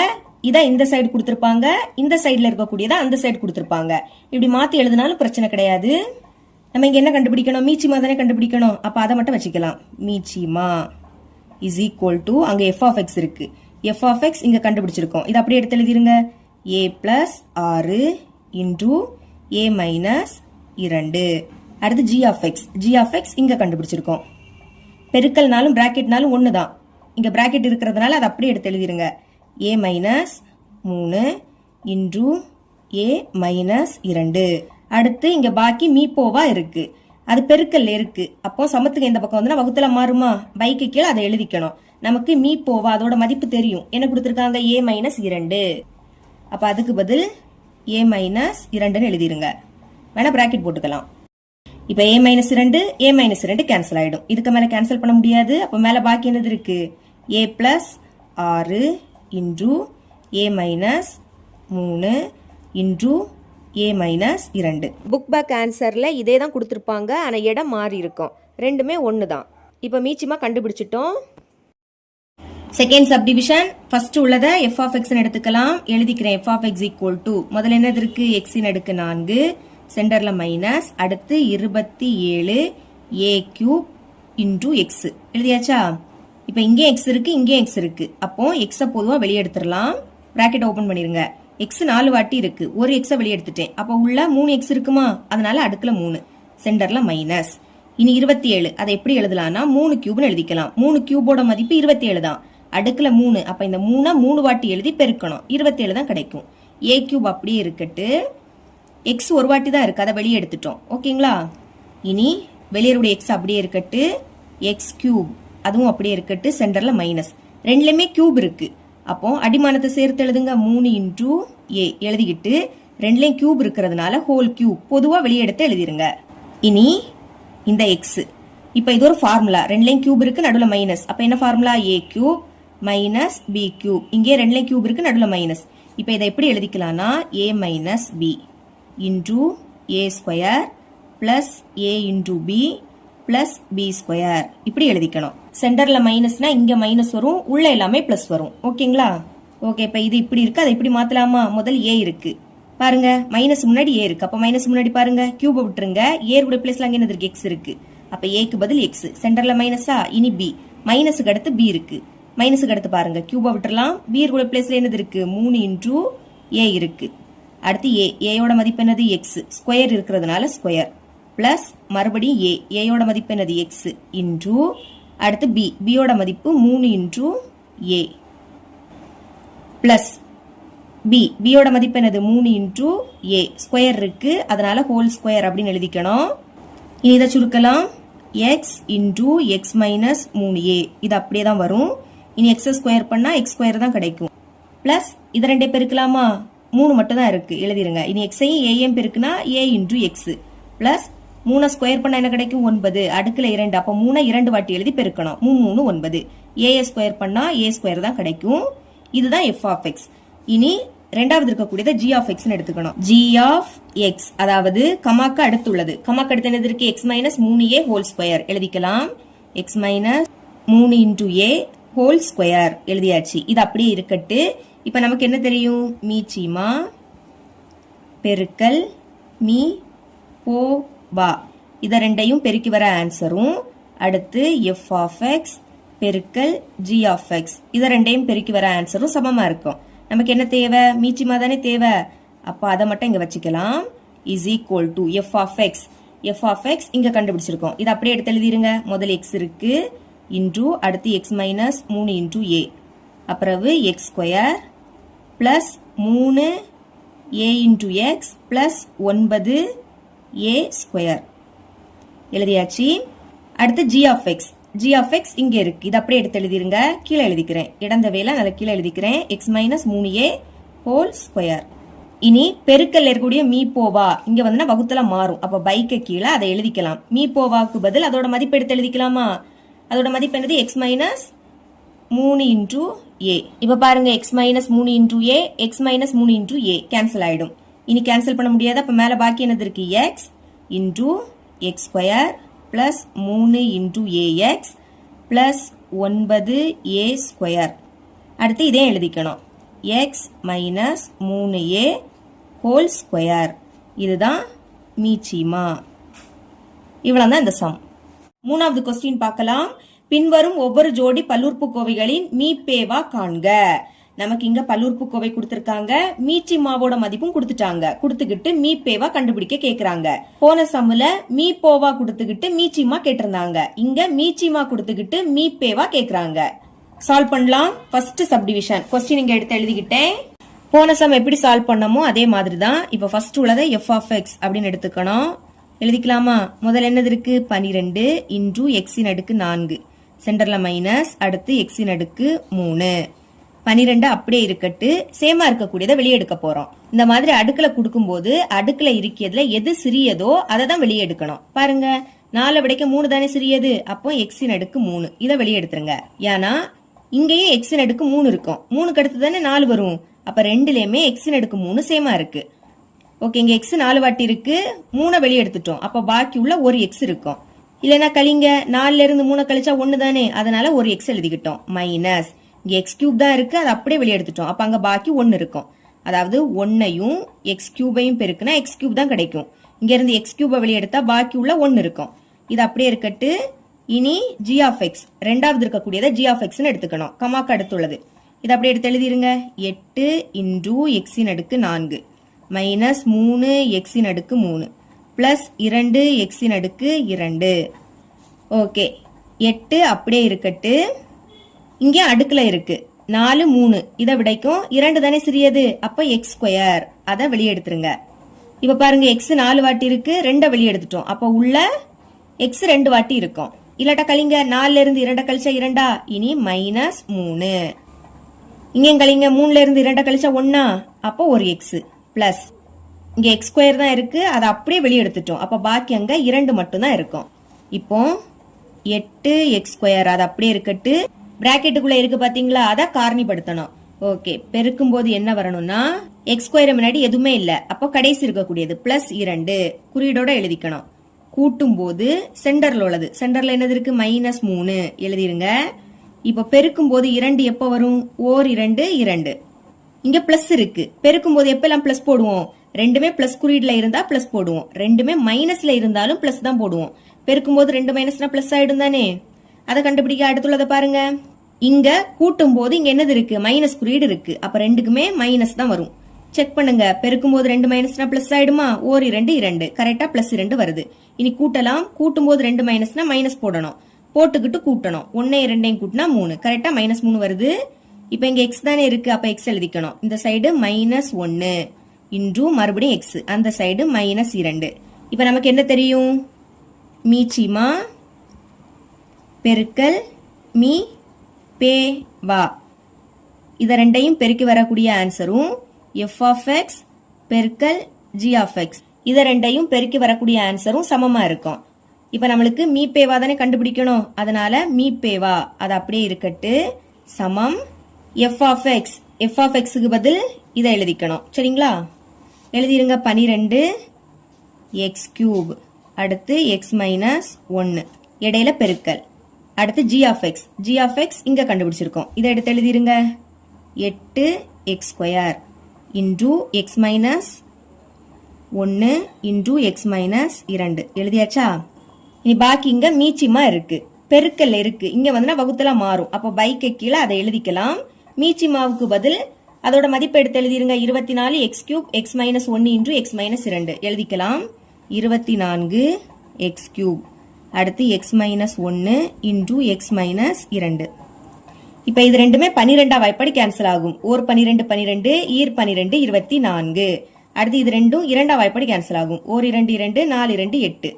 இதை இந்த சைடு கொடுத்துருப்பாங்க, இந்த சைடில் இருக்கக்கூடியதை அந்த சைடு கொடுத்துருப்பாங்க. இப்படி மாற்றி எழுதினாலும் பிரச்சனை கிடையாது. நம்ம இங்கே என்ன கண்டுபிடிக்கணும்? மீச்சிமா தானே கண்டுபிடிக்கணும். அப்போ அதை மட்டும் வச்சுக்கலாம். மீச்சிமா இஸ் ஈக்குவல் டு, அங்கே f(x) இருக்கு, f(x) இங்கே கண்டுபிடிச்சிருக்கோம். இதை அப்படியே எடுத்து எழுதிருங்க. a + 6 into a - 2. அடுத்து g(x) இங்கே கண்டுபிடிச்சிருக்கோம். பெருக்கல்னாலும் பிராக்கெட்னாலும் ஒன்று தான். இங்கே பிராக்கெட் இருக்கிறதுனால அதை அப்படியே எடுத்து எழுதிருங்க. a - 3 into a - 2. அடுத்து இங்கே பாக்கி மீப்போவா இருக்கு, அது பெருக்கல்ல இருக்கு. அப்போ சமத்துக்கு இந்த பக்கம் வந்து வகுத்துல மாறுமா? பைக்கு கீழே அதை எழுதிக்கணும். நமக்கு மீப்போவா அதோட மதிப்பு தெரியும். என்ன கொடுத்துருக்காங்க? a - 2. அப்போ அதுக்கு பதில் a - 2ன்னு எழுதிருங்க. வேணா பிராக்கெட் போட்டுக்கலாம். இப்போ a - 2 a - 2 கேன்சல் ஆயிடும். இதுக்கு மேலே கேன்சல் பண்ண முடியாது. அப்போ மேலே பாக்கி என்னது இருக்கு? a + 6 into a - 3 into a - 2. Book back ஆன்சரில் இதே தான் கொடுத்துருப்பாங்க, ஆனால் இடம் மாறி இருக்கும். ரெண்டுமே ஒன்று தான். இப்போ மீச்சிமா கண்டுபிடிச்சிட்டோம். Second subdivision. ஃபர்ஸ்ட் உள்ளதை f(x) எடுத்துக்கலாம். எழுதிக்கிறேன். f(x) = முதல்ல என்னது இருக்கு? x × 4, சென்டர்ல மைனஸ், அடுத்து 27 a³ × x எழுதியாச்சா? இப்போ இங்கே x இருக்கு, இங்கே x இருக்கு. அப்போ x பொதுவாக வெளியே எடுத்துடலாம். பிராக்கெட் ஓபன் பண்ணிருங்க. x 4 வாட்டி இருக்கு, ஒரு x வெளியே எடுத்துட்டேன். அப்போ உள்ள 3x இருக்குமா? அதனால அடுக்குல 3, சென்டர்ல மைனஸ். இனி 27, அதை எப்படி எழுதலாம்னா 3³ எழுதிக்கலாம். 3³ மதிப்பு 27 தான். அடுக்குல 3, அப்ப இந்த 3 வாட்டி எழுதி பெருக்கணும். 27 தான் கிடைக்கும். a³ அப்படியே இருக்கட்டு, x ஒரு வாட்டி தான் இருக்கு, அதை வெளியே எடுத்துட்டோம். ஓகேங்களா? இனி வெளியருடைய x அப்படியே இருக்கட்டு, x³ அதுவும் அப்படியே இருக்கட்டு, சென்டர்ல மைனஸ். ரெண்டுலயுமே கியூப் இருக்கு. அப்போ அடிமானத்தை சேர்த்து எழுதுங்க. 3 இன்டு a எழுதிக்கிட்டு, ரெண்டுலயும் கியூப் இருக்கிறதுனால ஹோல் கியூப் பொதுவா வெளியே எடுத்து எழுதிருங்க. இனி இந்த x, இப்ப இது ஒரு ஃபார்முலா. ரெண்டுலயும் கியூப் இருக்கு, நடுவில் மைனஸ். அப்ப என்ன ஃபார்முலா? a³ minus b³. இங்கே ரெண்டுலயும் கியூப் இருக்கு, நடுவில் மைனஸ். இப்ப இதை எப்படி எழுதிக்கலாம்னா a - b into a² plus a into b plus b². இப்படி எழுதிக்கணும். சென்டர்ல மைனஸ்னா இங்க மைனஸ் வரும், உள்ள எல்லாமே பிளஸ் வரும். ஓகேங்களா? ஓகே, இப்ப இது இப்படி இருக்கு, அதை இப்படி மாத்தலாமா? முதல் a இருக்கு பாருங்க, மைனஸ் முன்னாடி a இருக்கு. அப்ப மைனஸ் முன்னாடி பாருங்க, கியூபை விட்டுருங்க. a கூட பிளஸ்ல அங்க என்ன இருக்கு? x இருக்கு. அப்ப a-க்கு பதில் x, சென்டர்ல மைனஸா. இனி b, மைனஸுக்கு அடுத்து b இருக்கு. மைனஸுக்கு அடுத்து பாருங்க, கியூபை விட்டுறலாம். b கூட பிளஸ்ல என்னது இருக்கு? 3 இன்டு a இருக்கு. அடுத்து a யோட மதிப்பு என்னது? x, ஸ்கொயர் இருக்கிறதுனால ஸ்கொயர், பிளஸ் மறுபடியும் a யோட மதிப்பு என்னது? x இன்டு அடுத்து b யோட மதிப்பு 3 இன்டு a பிளஸ் b யோட மதிப்பு என்னது? 3 இன்டு a, ஸ்கொயர் இருக்கு, அதனால ஹோல் ஸ்கொயர் அப்படின்னு எழுதிக்கணும். இனி இதை சுருக்கலாம். x into x minus 3a, இது அப்படியே தான் வரும். இனி x ஸ்கொயர் பண்ணா x² தான் கிடைக்கும். பிளஸ் இதை ரெண்டே பெருக்கலாமா? 3 மட்டும் தான் இருக்கு, எழுதிருங்க. இனி x-ஐயும் a-யும் பெருக்குனா a into x plus 3 square பண்ணா என்ன கிடைக்கும்? 9, அடுக்குல 2. அப்ப 3 2 வாட்டி எழுதி பெருக்கணும். 3 3 9. a ஸ்கொயர் பண்ணா a² தான் கிடைக்கும். இதுதான் f(x). இனி ரெண்டாவது இருக்கக்கூடியதை g(x) எடுத்துக்கணும். g(x) அதாவது கமாக்கு அடுத்துள்ளது. கமாக்கு அடுத்து என்னது இருக்கு? x minus 3a whole square எழுதிக்கலாம். x minus 3 into a whole square எழுதியாச்சு. இது அப்படியே இருக்கட்டு. இப்ப நமக்கு என்ன தெரியும்? மீச்சிமா பெருக்கல் மீ ஓ வா, இதை ரெண்டையும் பெருக்கி வர ஆன்சரும். அடுத்து f(x) பெருக்கல் g(x), இதை ரெண்டையும் பெருக்கி வர ஆன்சரும் சமமா இருக்கும். நமக்கு என்ன தேவை? மீச்சிமா தானே தேவை. அப்ப அதை மட்டும் இங்க வச்சுக்கலாம். இஸ் ஈக்குவல் டு f(x) இங்க கண்டுபிடிச்சிருக்கோம். இதை அப்படியே எடுத்து எழுதிருங்க. முதல் x இருக்கு, இன்டு அடுத்து x மைனஸ் 3 இன்டு a, அப்புறம் x² plus 3 a into x plus 9 a² எழுதியாச்சு. அடுத்து g(x), g of x இங்க இருக்கு. இது அப்படியே எடுத்து எழுதிருங்க. கீழே எழுதிக்கிறேன். இடந்தவையில நான் கீழே எழுதிக்கிறேன். x minus 3a whole square. இனி பெருக்கல் இருக்கக்கூடிய மீ போவா இங்க வந்து வகுத்துல மாறும். அப்ப பைக்கு கீழே அதை எழுதிக்கலாம். மீ போவாக்கு பதில் அதோட மதிப்பு எடுத்து எழுதிக்கலாமா? அதோட மதிப்பு என்னது? x minus 3 into a. இப்ப பாருங்க x minus 3 into a, x minus 3 into a cancel ஆயிடும். இனி கேன்சல் பண்ண முடியாது. அப்ப மேல பாக்கி என்னது இருக்கு? x into x square plus 3 into a x plus 9a square. அடுத்து இதே எழுதிக்கணும். X minus 3a whole square. இதுதான் மீச்சிமா. இவ்வளவுதான் இந்த சம். மூணாவது கொஸ்டின் பார்க்கலாம். பின்வரும் ஒவ்வொரு ஜோடி பல்லுறுப்புக்கோவைகளின் மீப்பேவா காண்க. நமக்கு இங்க பல்லுறுப்புக்கோவை கொடுத்திருக்காங்க. மீச்சிமாவோட மதிப்பும் கொடுத்துட்டாங்க. கொடுத்துக்கிட்டு மீப்பேவா கண்டுபிடிக்க கேக்குறாங்க. போன சம்முல மீப்போவா கொடுத்துக்கிட்டு மீச்சிமா கேட்டிருந்தாங்க. இங்க மீச்சிமா கொடுத்துக்கிட்டு மீப்பேவா கேக்குறாங்க. சால்வ் பண்ணலாம். ஃபர்ஸ்ட் சப்டிவிஷன் கொஸ்டின் இங்க எடுத்து எழுதிக்கிட்டேன். போன சம் எப்படி சால்வ் பண்ணமோ அதே மாதிரி தான். இப்ப ஃபர்ஸ்ட் உள்ளதை f of x அப்படின்னு எடுத்துக்கணும். எழுதிக்கலாமா? முதல்ல என்னது இருக்கு? 12 இன்டூ எக்ஸின் அடுக்கு 4. சென்டர்ல மைனஸ். அடுத்து எக்ஸின் அடுக்கு 3. 12 அப்படியே இருக்கட்டு. சேமா இருக்கக்கூடியதை வெளியே எடுக்க போறோம். இந்த மாதிரி அடுக்குல கொடுக்கும்போது அடுக்குல இருக்கிறதுல எது சிறியதோ அதை தான் வெளியே எடுக்கணும். பாருங்க, 4 விடைக்க 3 தானே சிறியது. அப்போ எக்ஸின் அடுக்கு 3 இதை வெளியே எடுத்துருங்க. ஏன்னா இங்கேயும் எக்ஸின் அடுக்கு 3 இருக்கும். 3க்கு அடுத்து தானே 4 வரும். அப்ப ரெண்டுலயுமே எக்ஸின் அடுக்கு 3 சேமா இருக்கு. ஓகே, இங்க எக்ஸ் 4 வாட்டி இருக்கு. 3 வெளியே எடுத்துட்டோம். அப்ப பாக்கி உள்ள ஒரு எக்ஸ் இருக்கும். இல்லைன்னா கழிங்க. 4ல இருந்து 3 கழிச்சா 1 தானே. அதனால ஒரு எக்ஸ் எழுதிக்கிட்டோம். மைனஸ் இங்க எக்ஸ் கியூப் தான் இருக்கு. அதை அப்படியே வெளியே எடுத்துட்டோம். அப்ப அங்க பாக்கி 1 இருக்கும். அதாவது 1ஐயும் எக்ஸ் கியூபையும் பெருக்குனா எக்ஸ் கியூப் தான் கிடைக்கும். இங்க இருந்து எக்ஸ் கியூபை வெளியே எடுத்தா பாக்கி உள்ள 1 இருக்கும். இது அப்படியே இருக்கட்டு. இனி g of x ரெண்டாவது இருக்கக்கூடியதை g of x எடுத்துக்கணும். கமாக்கு அடுத்துள்ளது. இது அப்படியே எடுத்து எழுதிருங்க. 8 இன்டூ எக்ஸின் அடுக்கு 4 மைனஸ் 3 எக்ஸின் அடுக்கு 3 பிளஸ் 2 எக்ஸின் அடுக்கு 2. ஓகே, 8 அப்படியே இருக்கட்டு. இங்கே அடுக்குல இருக்கு 4 3 இதை விடைக்கும் 2 தானே சிறியது. அப்ப எக்ஸ் ஸ்கொயர் அதை வெளியே எடுத்துருங்க. இப்ப பாருங்க, எக்ஸ் 4 வாட்டி இருக்கு. 2 வெளியே எடுத்துட்டோம். அப்ப உள்ள எக்ஸ் 2 வாட்டி இருக்கும். இல்லாட்டா கழிங்க. 4ல இருந்து 2 கழிச்சா 2. இனி மைனஸ் 3. இங்க கழிங்க. 3ல இருந்து 2 கழிச்சா 1. அப்போ ஒரு எக்ஸ் பிளஸ் இங்க எக்ஸ் ஸ்கொயர் தான் இருக்கு. அதை அப்படியே வெளியே எடுத்துட்டோம். அப்ப பாக்கி அங்க 2 மட்டும் தான் இருக்கும். இப்போ 8 எக்ஸ் ஸ்கொயர் அது அப்படியே இருக்கட்டு. பிராக்கெட்டுக்குள்ள இருக்கு பாத்தீங்களா, அதை காரணிப்படுத்தணும். ஓகே, பெருக்கும் போது என்ன வரணும்னா எக்ஸ் ஸ்கொயர் முன்னாடி எதுவுமே இல்ல. அப்போ கடைசி இருக்கக்கூடியது பிளஸ் 2 குறியீடோட எழுதிக்கணும். கூட்டும் போது சென்டர்ல உள்ளது. சென்டர்ல என்னது இருக்கு? மைனஸ் 3 எழுதிருங்க. இப்ப பெருக்கும் போது 2 எப்ப வரும்? ஓர் 2 2. இங்க பிளஸ் இருக்கு. பெருக்கும் போது எப்ப எல்லாம் பிளஸ் போடுவோம்? ரெண்டுமே பிளஸ் குறியீடுல இருந்தா பிளஸ் போடுவோம். ரெண்டுமே மைனஸ்ல இருந்தாலும் பிளஸ் தான் போடுவோம். பெருக்கும் போது 2 மைனஸ்னா பிளஸ் ஆயிடும் தானே. அதை கண்டுபிடிக்க அடுத்துள்ளதை பாருங்க. இங்க கூட்டும் போது இங்க என்னது இருக்கு? மைனஸ் குறியீடு இருக்கு. அப்ப ரெண்டுக்குமே மைனஸ் தான் வரும். செக் பண்ணுங்க. பெருக்கும் போது 2 மைனஸ்னா பிளஸ் ஆயிடுமா? ஓர் 2 2 கரெக்டா பிளஸ் 2 வருது. இனி கூட்டலாம். கூட்டும் போது 2 மைனஸ்னா மைனஸ் போடணும். போட்டுக்கிட்டு கூட்டணும். 1 2 கூட்டினா 3 கரெக்டா மைனஸ் 3 வருது. இப்ப இங்க எக்ஸ் தானே இருக்கு. அப்ப எக்ஸ் எழுதிக்கணும். இந்த சைடு மைனஸ் 1 இன்டூ மறுபடியும் எக்ஸ். அந்த சைடு மைனஸ் 2. இப்ப நமக்கு என்ன தெரியும்? மீச்சிமா பெருக்கல் மீ பே வா. இத ரெண்டையும் பெருக்கி வரக்கூடிய ஆன்சரும் f of x பெருக்கல் g of x. இத ரெண்டையும் பெருக்கி வரக்கூடிய ஆன்சரும் சமமா இருக்கும். இப்ப நம்மளுக்கு மீப்பேவா தானே கண்டுபிடிக்கணும். அதனால மீப்பேவா அது அப்படியே இருக்கட்டு. சமம் f of x. f of xக்கு பதில் இதை எழுதிக்கணும். சரிங்களா? எழுதிருங்க. 12 எக்ஸ் கியூப் அடுத்து எக்ஸ் மைனஸ் 1 இடையில பெருக்கல். அடுத்து g of x. g of x இங்க கண்டுபிடிச்சிருக்கோம். இதை எடுத்து எழுதிருங்க. 8 X square into X minus 1 into X minus 2 எழுதியாச்சா? இனி பாக்கி இங்க மீச்சிமா இருக்கு. பெருக்கல் இருக்கு. இங்க வந்து வகுத்தலாம் மாறும். அப்ப பைக்கு கீழே அதை எழுதிக்கலாம். மீச்சிமாவுக்கு பதில் அதோட மதிப்பு எடுத்து எழுதிருங்க. 24 X cube X minus 1 into X minus 2 எழுதிக்கலாம். 24 எக்ஸ் கியூப் அடுத்து X minus 1 into X minus 2. இப்ப இது ரெண்டுமே 12 வாய்ப்படி கேன்சல் ஆகும். ஓர் 12 12 ஈர் 12 24. அடுத்து இது ரெண்டும் 2 வாய்ப்படி கேன்சல் ஆகும். ஓர் 2 2 4 2 8.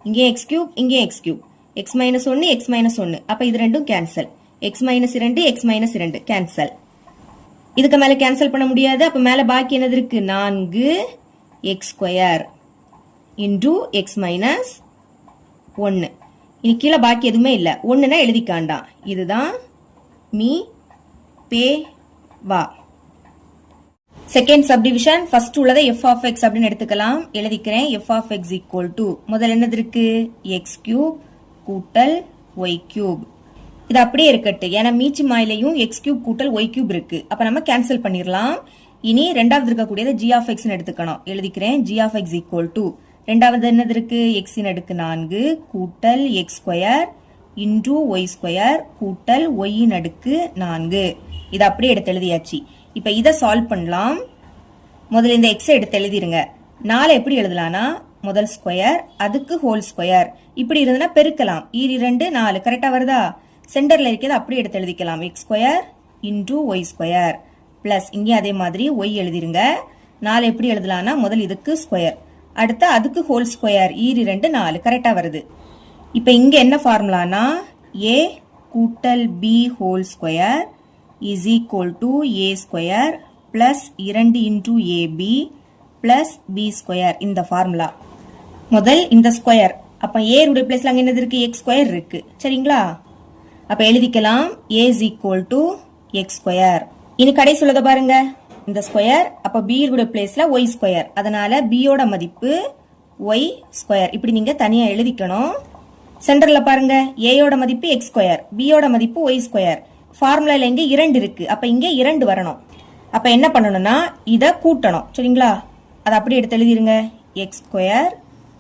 இங்கே எக்ஸ் கியூப் இங்கே x cube. X minus 1 X minus 1. அப்போ இது ரெண்டும் cancel. X minus 2 X minus 2 cancel. இதுக்கு மேலே கேன்சல் பண்ண முடியாது. அப்போ மேலே பாக்கி என்னது இருக்கு? 4 X square into X minus 1. இனி கீழே பாக்கி எதுவுமே இல்லை. 1னா எழுதிக்காண்டாம். இதுதான் மீ பே வா. செகண்ட் சப்டிவிஷன் ஃபர்ஸ்ட் உள்ளதை எஃப் ஆஃப் எக்ஸ் அப்படின்னு எடுத்துக்கலாம். எழுதிக்கிறேன். F of X equal to முதல்ல என்னது இருக்கு? எக்ஸ் கியூப் கூட்டல் ஒய் கியூப். இது அப்படியே இருக்கட்டு. ஏன்னா மீச்சி மாயிலையும் எக்ஸ் கியூப் கூட்டல் ஒய் கியூப் இருக்கு. அப்ப நம்ம கேன்சல் பண்ணிடலாம். இனி ரெண்டாவது இருக்கக்கூடியது ஜி ஆஃப் எக்ஸ் எடுத்துக்கணும். எழுதிக்கிறேன். G of X equal to ரெண்டாவது என்னது இருக்கு? எக்ஸின் அடுக்கு 4 கூட்டல் x square into Y square கூட்டல் ஒய்யின் அடுக்கு 4. இதை அப்படியே எடுத்து எழுதியாச்சு. இப்ப இதை சால்வ் பண்ணலாம். முதல்ல இந்த எக்ஸை எடுத்து எழுதிருங்க. 4 எப்படி எழுதலாம்னா முதல் ஸ்கொயர் அதுக்கு ஹோல் ஸ்கொயர் இப்படி இருந்ததுன்னா பெருக்கலாம். 2 4 கரெக்டா வருதா? சென்டர்ல இருக்கிறது அப்படியே எடுத்து எழுதிக்கலாம். X square into Y square plus இங்கே அதே மாதிரி ஒய் எழுதிருங்க. 4 எப்படி எழுதலாம்னா முதல் இதுக்கு ஸ்கொயர் அடுத்து அதுக்கு ஹோல் ஸ்கொயர் 2 4 கரெக்டா வருது. இப்ப இங்க என்ன ஃபார்முலானா a கூட்டல் b whole square is equal to a square plus 2 into ab plus b square. இந்த ஃபார்முலா முதல் இந்த ஸ்கொயர். அப்ப a உடைய பிளேஸ்ல அங்க என்னது இருக்கு? x ஸ்கொயர் இருக்கு. சரிங்களா? அப்ப எழுதிக்கலாம் a is equal to x square. இனி கடைசி உள்ளத பாருங்க. இந்த ஸ்கொயர் அப்ப b உடைய பிளேஸ்ல y ஸ்கொயர். அதனால b யோட மதிப்பு y ஸ்கொயர். இப்படி நீங்க தனியா எழுதிக்கணும். சென்டர்ல பாருங்க a யோட மதிப்பு x ஸ்கொயர் b யோட மதிப்பு y ஸ்கொயர். ஃபார்முலால இங்க 2 இருக்கு. அப்ப இங்க 2 வரணும். அப்ப என்ன பண்ணணும்னா இத கூட்டணும். சரிங்களா? அத அப்படியே எடுத்து எழுதிருங்க. x square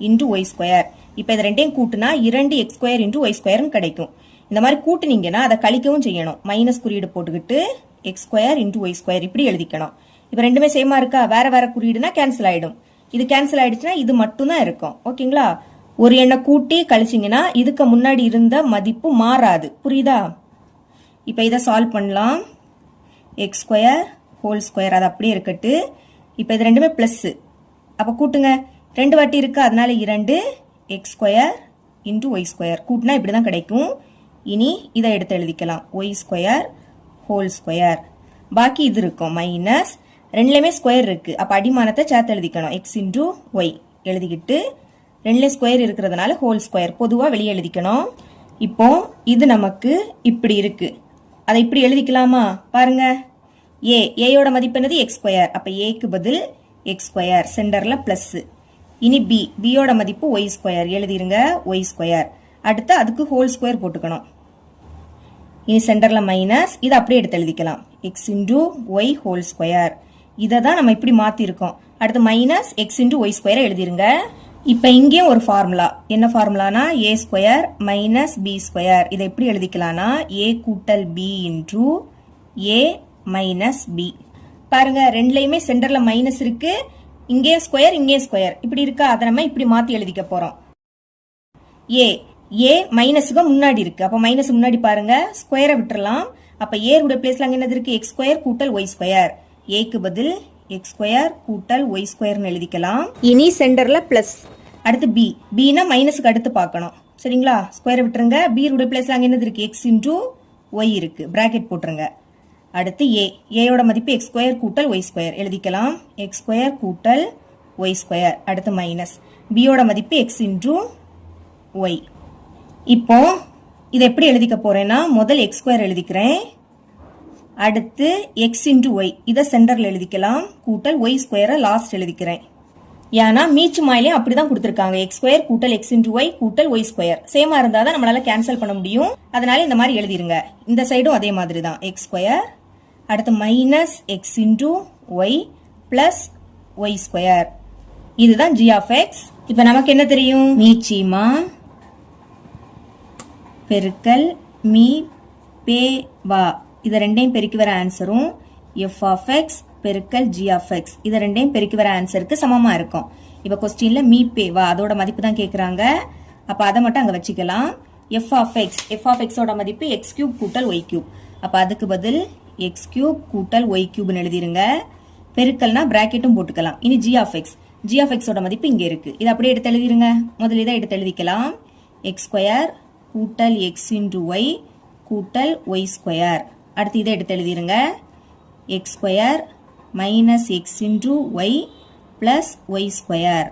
into Y square. இப்போ இது ரெண்டையும் கூட்டினா 2 எக்ஸ் ஸ்கொயர் இன்டூ ஒய் ஸ்கொயர்னு கிடைக்கும். இந்த மாதிரி கூட்டினீங்கன்னா அதை கழிக்கவும் செய்யணும். மைனஸ் குறியீடு போட்டுக்கிட்டு x square into Y square இப்படி எழுதிக்கணும். இப்போ ரெண்டுமே சேமா இருக்கா? வேற வேற குறியீடுனா கேன்சல் ஆயிடும். இது கேன்சல் ஆயிடுச்சுன்னா இது மட்டும் தான் இருக்கும். ஓகேங்களா? ஒரு எண்ணை கூட்டி கழிச்சிங்கன்னா இதுக்கு முன்னாடி இருந்த மதிப்பு மாறாது. புரியுதா? இப்போ இதை சால்வ் பண்ணலாம். எக்ஸ் ஸ்கொயர் ஹோல் ஸ்கொயர் அது அப்படியே இருக்கட்டு. இப்போ இது ரெண்டுமே பிளஸ். அப்போ கூட்டுங்க. 2 வாட்டி இருக்கு. அதனால 2 x square into Y square கூட்டினா இப்படி தான் கிடைக்கும். இனி இதை எடுத்து எழுதிக்கலாம். Y square whole square. பாக்கி இது இருக்கும் மைனஸ். ரெண்டுலேயுமே ஸ்கொயர் இருக்கு. அப்போ அடிமானத்தை சேர்த்து எழுதிக்கணும். எக்ஸ் இன்டூ ஒய் எழுதிக்கிட்டு ரெண்டுலேயும் ஸ்கொயர் இருக்கிறதுனால ஹோல் ஸ்கொயர் பொதுவாக வெளியே எழுதிக்கணும். இப்போ இது நமக்கு இப்படி இருக்கு. அதை இப்படி எழுதிக்கலாமா? பாருங்க. ஏயோட மதிப்பு என்னது? X square. அப்போ ஏக்கு பதில் எக்ஸ் ஸ்கொயர் சென்டர்ல பிளஸ். இனி பியோட மதிப்பு ஒய் ஸ்கொயர் எழுதிருங்க. ஒய் ஸ்கொயர் அடுத்து அதுக்கு ஹோல் ஸ்கொயர் போட்டுக்கணும். இனி சென்டர்ல மைனஸ். இதை அப்படியே எடுத்து எழுதிக்கலாம். X into Y whole square. இதை தான் நம்ம இப்படி மாத்திருக்கோம். அடுத்து minus X into Y square எழுதிருங்க. இப்ப இங்கேயும் ஒரு ஃபார்முலா. என்ன ஃபார்முலானா A square minus B square. இதை எப்படி எழுதிக்கலாம்னா ஏ கூட்டல் பி இன்டூ ஏ மைனஸ் பி. பாருங்க ரெண்டுலயுமே சென்டர்ல மைனஸ் இருக்கு. இங்கே ஸ்கொயர் இங்கே ஸ்கொயர் இப்படி இருக்கா? அதை நம்ம இப்படி மாத்தி எழுதிக்க போறோம். ஏ மைனஸுக்கு முன்னாடி இருக்கு. அப்ப மைனஸ் முன்னாடி பாருங்க ஸ்கொயரை விட்டுறலாம். அப்ப ஏ உடைய பிளேஸ்ல அங்க என்னது இருக்கு? எக்ஸ் ஸ்கொயர் கூட்டல் ஒய் ஸ்கொயர். ஏக்கு பதில் எக்ஸ் ஸ்கொயர் கூட்டல் ஒய் ஸ்கொயர்னு எழுதிக்கலாம். இனி சென்டர்ல பிளஸ். அடுத்து பினா மைனஸுக்கு அடுத்து பார்க்கணும். சரிங்களா? ஸ்கொயரை விட்டுருங்க. பி உடைய பிளேஸ்ல அங்க என்னது இருக்கு? எக்ஸ் இன்டூ ஒய் இருக்கு. பிராக்கெட் போட்டுருங்க. அடுத்து ஏயோட மதிப்பு எக்ஸ் ஸ்கொயர் கூட்டல் ஒய் ஸ்கொயர் எழுதிக்கலாம். எக்ஸ் ஸ்கொயர் கூட்டல் ஒய் ஸ்கொயர் அடுத்து மைனஸ். பியோட மதிப்பு எக்ஸ் இன்டூ ஒய். இப்போ இதை எப்படி எழுதிக்க போறேன்னா முதல் எக்ஸ் ஸ்கொயர் எழுதிக்கிறேன். அடுத்து எக்ஸ் இன்டூ ஒய் இதை சென்டர்ல எழுதிக்கலாம். கூட்டல் ஒய் ஸ்கொயரை லாஸ்ட் எழுதிக்கிறேன். ஏன்னா மீச்சு மாயிலையும் அப்படிதான் கொடுத்துருக்காங்க. எக்ஸ் ஸ்கொயர் கூட்டல் எக்ஸ் இன்டூ ஒய் கூட்டல் ஒய் ஸ்கொயர் சேமா இருந்தாதான் நம்மளால கேன்சல் பண்ண முடியும். அதனால இந்த மாதிரி எழுதிருங்க. இந்த சைடும் அதே மாதிரி தான். எக்ஸ் ஸ்கொயர் அடுத்து minus X into Y plus Y square. இதுதான் ஜி ஆஃப் எக்ஸ். இப்ப நமக்கு என்ன தெரியும்? மீச்சிமா பெருக்கல் மீ பே வா. இதை ரெண்டையும் பெருக்கி வர ஆன்சரும் எஃப் ஆஃப் எக்ஸ் பெருக்கல் ஜி ஆஃப் எக்ஸ். இதை ரெண்டையும் பெருக்கி வர ஆன்சருக்கு சமமா இருக்கும். இப்ப கொஸ்டின்ல மீ பே வா அதோட மதிப்பு தான் கேட்கறாங்க. அப்ப அதை மட்டும் அங்க வச்சுக்கலாம். எஃப் ஆஃப் எக்ஸ் ஓட மதிப்பு எக்ஸ் கியூப் கூட்டல் ஒய் கியூப். அப்ப அதுக்கு பதில் எக்ஸ் கியூப் கூட்டல் ஒய் கியூப்னு எழுதிருங்க. பெருக்கல்னா பிராக்கெட்டும் போட்டுக்கலாம். இனி ஜி ஆஃப் எக்ஸோட மதிப்பு இங்க இருக்கு. இதை அப்படியே எடுத்து எழுதிருங்க. முதல்ல இதை எடுத்து எழுதிக்கலாம். எக்ஸ் ஸ்கொயர் கூட்டல் எக்ஸ் இன்டு ஒய் கூட்டல் ஒய் ஸ்கொயர். அடுத்து இதை எடுத்து எழுதிருங்க. X square minus X into Y plus Y square.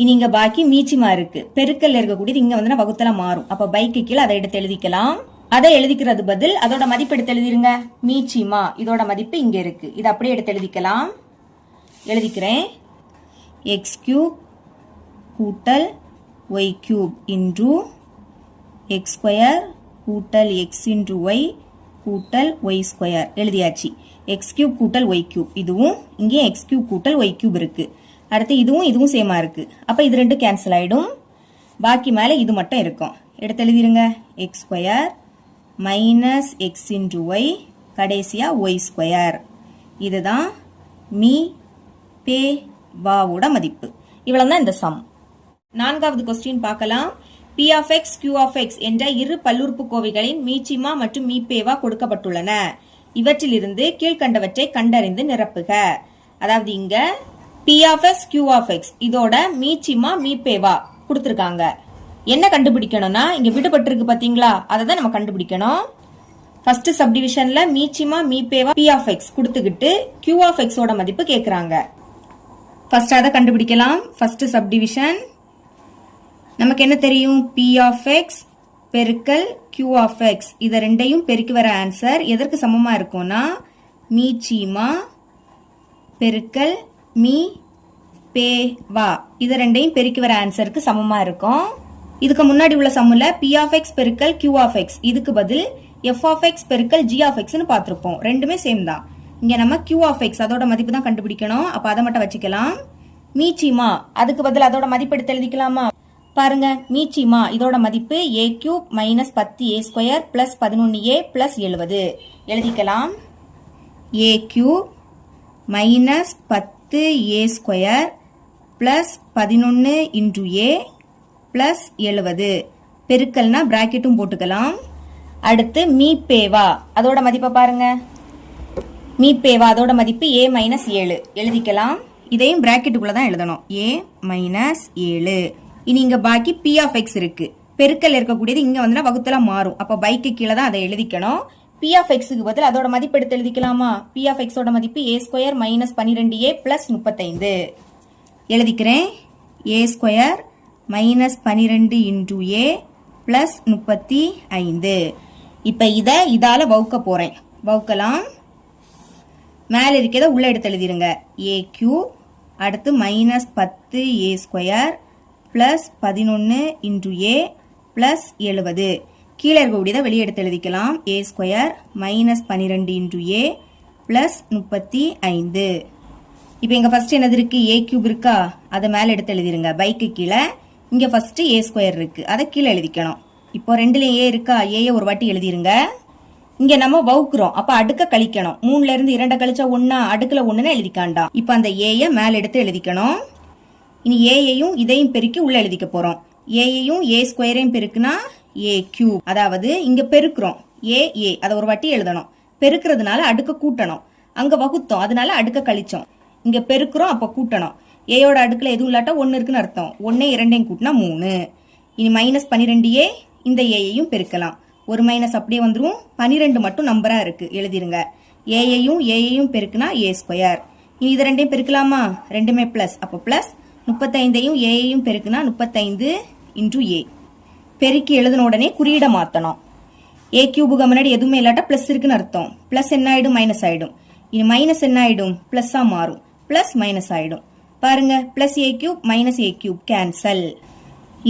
இனி இங்க பாக்கி மீச்சிமா இருக்கு. பெருக்கல் இருக்கக்கூடியது இங்க வந்து வகுத்தல மாறும். அப்ப பைக்கு கீழே அதை எடுத்து எழுதிக்கலாம். அதை எழுதிக்கிறது பதில் அதோட மதிப்பு எடுத்து எழுதிருங்க. மீச்சிமா இதோட மதிப்பு இங்க இருக்கு. இதை அப்படியே எடுத்து எழுதிக்கலாம். எழுதிக்கிறேன். எக்ஸ் கியூப் கூட்டல் y cube into x square கூட்டல் எக்ஸ் இன்டு ஒய் கூட்டல் ஒய் ஸ்கொயர் எழுதியாச்சு. எக்ஸ் கியூப் கூட்டல் ஒய் கியூப், இதுவும் இங்கே எக்ஸ் கியூப் கூட்டல் ஒய் கியூப் இருக்கு. அடுத்து இதுவும் சேமா இருக்கு. அப்ப இது ரெண்டும் கேன்சல் ஆயிடும். பாக்கி மேல இது மட்டும் இருக்கும். எடுத்து எழுதிருங்க. X square minus X into Y கடைசியா ஒய் ஸ்கொயர். இதுதான் மீ பே வாவோட மதிப்பு. இவ்வளவுதான் இந்த சம். நான்காவது கொஸ்டின் பார்க்கலாம். P of x, Q of x என்ற இரு பல்லுறுப்புக்கோவைகளின் மீச்சிமா மற்றும் மீப்பேவா கொடுக்கப்பட்டுள்ளன. இவற்றிலிருந்து கீழ்கண்டவற்றை கண்டறிந்து நிரப்புக. அதாவது இங்க P of x, Q of x இதோட மீச்சிமா மீப்பேவா கொடுத்திருக்காங்க. என்ன கண்டுபிடிக்கணும்னா இங்க விடுபட்டிருக்கு பாத்தீங்களா, அதை தான் நம்ம கண்டுபிடிக்கணும். ஃபர்ஸ்ட் சப்டிவிஷன்ல மீச்சிமா மீப்பேவா P of x கொடுத்துக்கிட்டு Q of x ஓட மதிப்பு கேக்குறாங்க. ஃபர்ஸ்ட் அதை கண்டுபிடிக்கலாம். ஃபர்ஸ்ட் சப்டிவிஷன் நமக்கு என்ன தெரியும்? P of x பெருக்கல் Q of x இத ரெண்டையும் பெருக்கி வர ஆன்சர் எதற்கு சமமா இருக்கும்னா மீச்சிமா பெருக்கல் மீ பே வா இத ரெண்டையும் பெருக்கி வர ஆன்சருக்கு சமமா இருக்கும். இதுக்கு முன்னாடி உள்ள சம்முல P of x பெருக்கல் Q of x இதுக்கு பதில் F of x பெருக்கல் G of x னு பார்த்திருப்போம். ரெண்டுமே சேம் தான். இங்க நம்ம Q of x அதோட மதிப்பு தான் கண்டுபிடிக்கணும். அப்ப அதை மட்டும் வச்சுக்கலாம். மீச்சிமா அதுக்கு பதில் அதோட மதிப்பு எடுத்து எழுதிக்கலாமா? பாருங்க, மீச்சிமா இதோட மதிப்பு a cube minus 10a square plus 11a plus 70 எழுதிக்கலாம். a cube minus 10a square plus 11 into a plus 70 பெருக்கல்னா பிராக்கெட்டும் போட்டுக்கலாம். அடுத்து மீப்பேவா அதோட மதிப்பை பாருங்க. மீப்பேவா அதோட மதிப்பு a மைனஸ் 7 எழுதிக்கலாம். இதையும் பிராக்கெட்டுக்குள்ள தான் எழுதணும். a minus 7. இனி இங்க பாக்கி P of x இருக்கு. பெருக்கல் இருக்கக்கூடியது இங்க வந்து வகுத்தல மாறும். அப்ப பைக்கு கீழே தான் அதை எழுதிக்கணும். P of x க்கு பதில் அதோட மதிப்பு எடுத்து எழுதிக்கலாமா? P of x ஓட மதிப்பு a square minus 12a plus 35 எழுதிக்கிறேன். a square minus 12 into a plus 35. இப்ப இதால வகுக்க போறேன். வகுக்கலாம். மேல இருக்கிறத உள்ள எடுத்து எழுதிருங்க. a கியூப் அடுத்து minus 10a square plus 11 into a plus 70 கீழே இருக்கக்கூடியதை வெளியே எடுத்து எழுதிக்கலாம். a square minus 12 into a plus 35. இப்போ இங்க ஃபர்ஸ்ட் என்னது இருக்கு? a கியூப் இருக்கா, அதை மேல எடுத்து எழுதிருங்க. பைக்கு கீழே இங்க ஃபர்ஸ்ட் a ஸ்கொயர் இருக்கு, அதை கீழே எழுதிக்கணும். இப்போ ரெண்டுலயும் a இருக்கா, a ஒரு வாட்டி எழுதிருங்க. இங்க நம்ம வகுக்கிறோம், அப்ப அடுக்க கழிக்கணும். 3ல இருந்து 2 கழிச்சா 1 அடுக்குல 1ன்னு எழுதிக்காண்டாம். இப்ப அந்த a மேல எடுத்து எழுதிக்கணும். இனி ஏயையும் இதையும் பெருக்கி உள்ள எழுதிக்க போறோம். ஏயையும் a ஸ்கொயரையும் பெருக்குனா a கியூப். அதாவது இங்க பெருக்கிறோம் a அதை ஒரு வாட்டி எழுதணும். பெருக்கிறதுனால அடுக்க கூட்டணும். அங்க வகுத்தோம், அதனால அடுக்க கழிச்சோம். இங்க பெருக்கிறோம், அப்ப கூட்டணும். ஏயோட அடுக்குல எதுவும் இல்லாட்டா 1 இருக்குன்னு அர்த்தம். 1 2 கூட்டினா 3. இனி மைனஸ் 12a இந்த ஏயையும் பெருக்கலாம். ஒரு மைனஸ் அப்படியே வந்துரும். 12 மட்டும் நம்பரா இருக்கு, எழுதிருங்க. ஏயையும் பெருக்குனா a ஸ்கொயர். இனி இது ரெண்டையும் பெருக்கலாமா? ரெண்டுமே பிளஸ். அப்ப பிளஸ் 35ஐயும் ஏயையும் பெருக்குனா 35 இன்டு a. பெருக்கி எழுதின உடனே குறியீட மாத்தணும். a கியூபுக்கு முன்னாடி எதுவுமே இல்லாட்டா பிளஸ் இருக்குன்னு அர்த்தம். பிளஸ் என்ன ஆயிடும்? மைனஸ் ஆயிடும். இனி மைனஸ் என்ன ஆயிடும்? பிளஸ்ஸா மாறும். பிளஸ் மைனஸ் ஆயிடும். பாருங்க, plus a cube minus a cube cancel.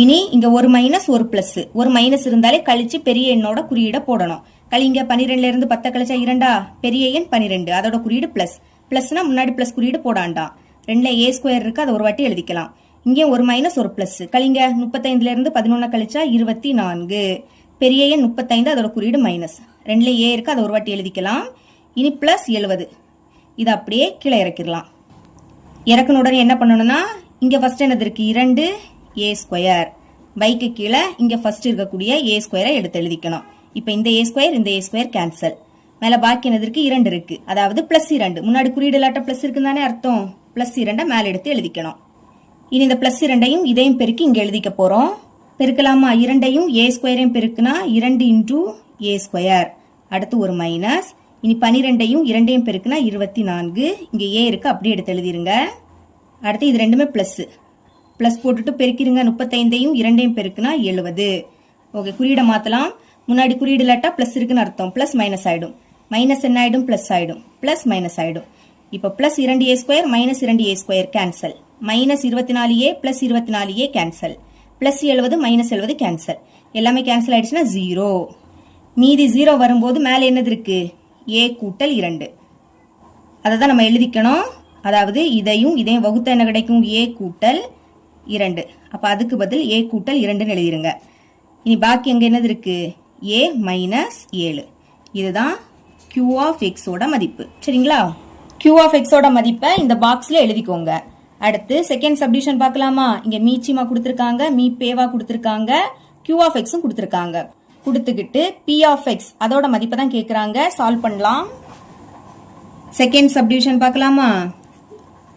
இனி இங்க ஒரு மைனஸ் ஒரு பிளஸ். ஒரு மைனஸ் இருந்தாலே கழிச்சு பெரிய எண்ணோட குறியீட போடணும். கழிங்க. 12ல இருந்து 10 கழிச்சா 2 பெரிய எண் 12 அதோட குறியீடு பிளஸ். பிளஸ்னா முன்னாடி பிளஸ் குறியீடு போடாண்டாம். 2ல a ஸ்கொயர் இருக்கு, அதை ஒரு வாட்டி எழுதிக்கலாம். இங்கே ஒரு மைனஸ் ஒரு பிளஸ். கழிங்க. 35ல இருந்து 11 கழிச்சா 24 பெரிய எண் 35 அதோட குறியீடு மைனஸ். 2ல a இருக்கு, அதை ஒரு வாட்டி எழுதிக்கலாம். இனி பிளஸ் 70 இதை அப்படியே கீழே இறக்கிடலாம். இறக்குன உடனே என்ன பண்ணணும்னா இங்க ஃபர்ஸ்ட் என்னது இருக்கு? 2 a ஸ்கொயர். பைக்கு கீழே இங்க ஃபர்ஸ்ட் இருக்கக்கூடிய a ஸ்கொயரை எடுத்து எழுதிக்கணும். இப்ப இந்த a ஸ்கொயர் இந்த a ஸ்கொயர் கேன்சல். மேல பாக்கி என்னது இருக்கு? 2 இருக்கு. அதாவது பிளஸ் 2. முன்னாடி குறியீடு இல்லாட்ட பிளஸ் இருக்குன்னு தானே அர்த்தம். பிளஸ் 2 மேல எடுத்து எழுதிக்கணும். இனி இந்த பிளஸ் 2ஐயும் இதையும் பெருக்கி இங்க எழுதிக்க போறோம். பெருக்கலாமா? இரண்டையும் ஏ ஸ்கொயரையும் பெருக்குனா 2 இன்டூ ஏ ஸ்கொயர். அடுத்து ஒரு மைனஸ். இனி 12ஐயும் 2ஐயும் பெருக்குனா 24. இங்கே ஏ இருக்கு, அப்படியே எடுத்து எழுதிருங்க. அடுத்து இது ரெண்டுமே பிளஸ். பிளஸ் போட்டுட்டு பெருக்கிருங்க. 35ஐயும் 2ஐயும் பெருக்குனா 70. ஓகே, குறியீடை மாற்றலாம். முன்னாடி குறியீடு இல்லாட்டா பிளஸ் இருக்குன்னு அர்த்தம். பிளஸ் மைனஸ் ஆயிடும். மைனஸ் என்ன ஆயிடும்? பிளஸ் ஆயிடும். பிளஸ் மைனஸ் ஆயிடும். இப்போ plus 2a square minus 2a square cancel. Minus 24a plus 24a cancel. Plus 70 minus 70 cancel. எல்லாமே கேன்சல் ஆயிடுச்சுன்னா 0. மீதி 0 வரும்போது மேலே என்னது இருக்கு? a கூட்டல் 2. அதை தான் நம்ம எழுதிக்கணும். அதாவது இதையும் இதையும் வகுத்த என்ன கிடைக்கும்? a கூட்டல் 2. அப்போ அதுக்கு பதில் a கூட்டல் 2ன்னு எழுதிருங்க. இனி பாக்கி அங்கே என்னது இருக்கு? a minus 7. இதுதான் q ஆஃப் எக்ஸோட மதிப்பு. சரிங்களா? q ஆஃப் எக்ஸோட மதிப்பை இந்த பாக்ஸ்ல எழுதிக்கோங்க. அடுத்து செகண்ட் சப்டிவிஷன் பார்க்கலாமா? இங்க மீச்சிமா கொடுத்துருக்காங்க, மீ பேவா கொடுத்துருக்காங்க, q ஆஃப் எக்ஸும் கொடுத்துருக்காங்க. கொடுத்துக்கிட்டு p ஆஃப் எக்ஸ் அதோட மதிப்பை தான் கேட்குறாங்க. சால்வ் பண்ணலாம். செகண்ட் சப்டிவிஷன் பார்க்கலாமா?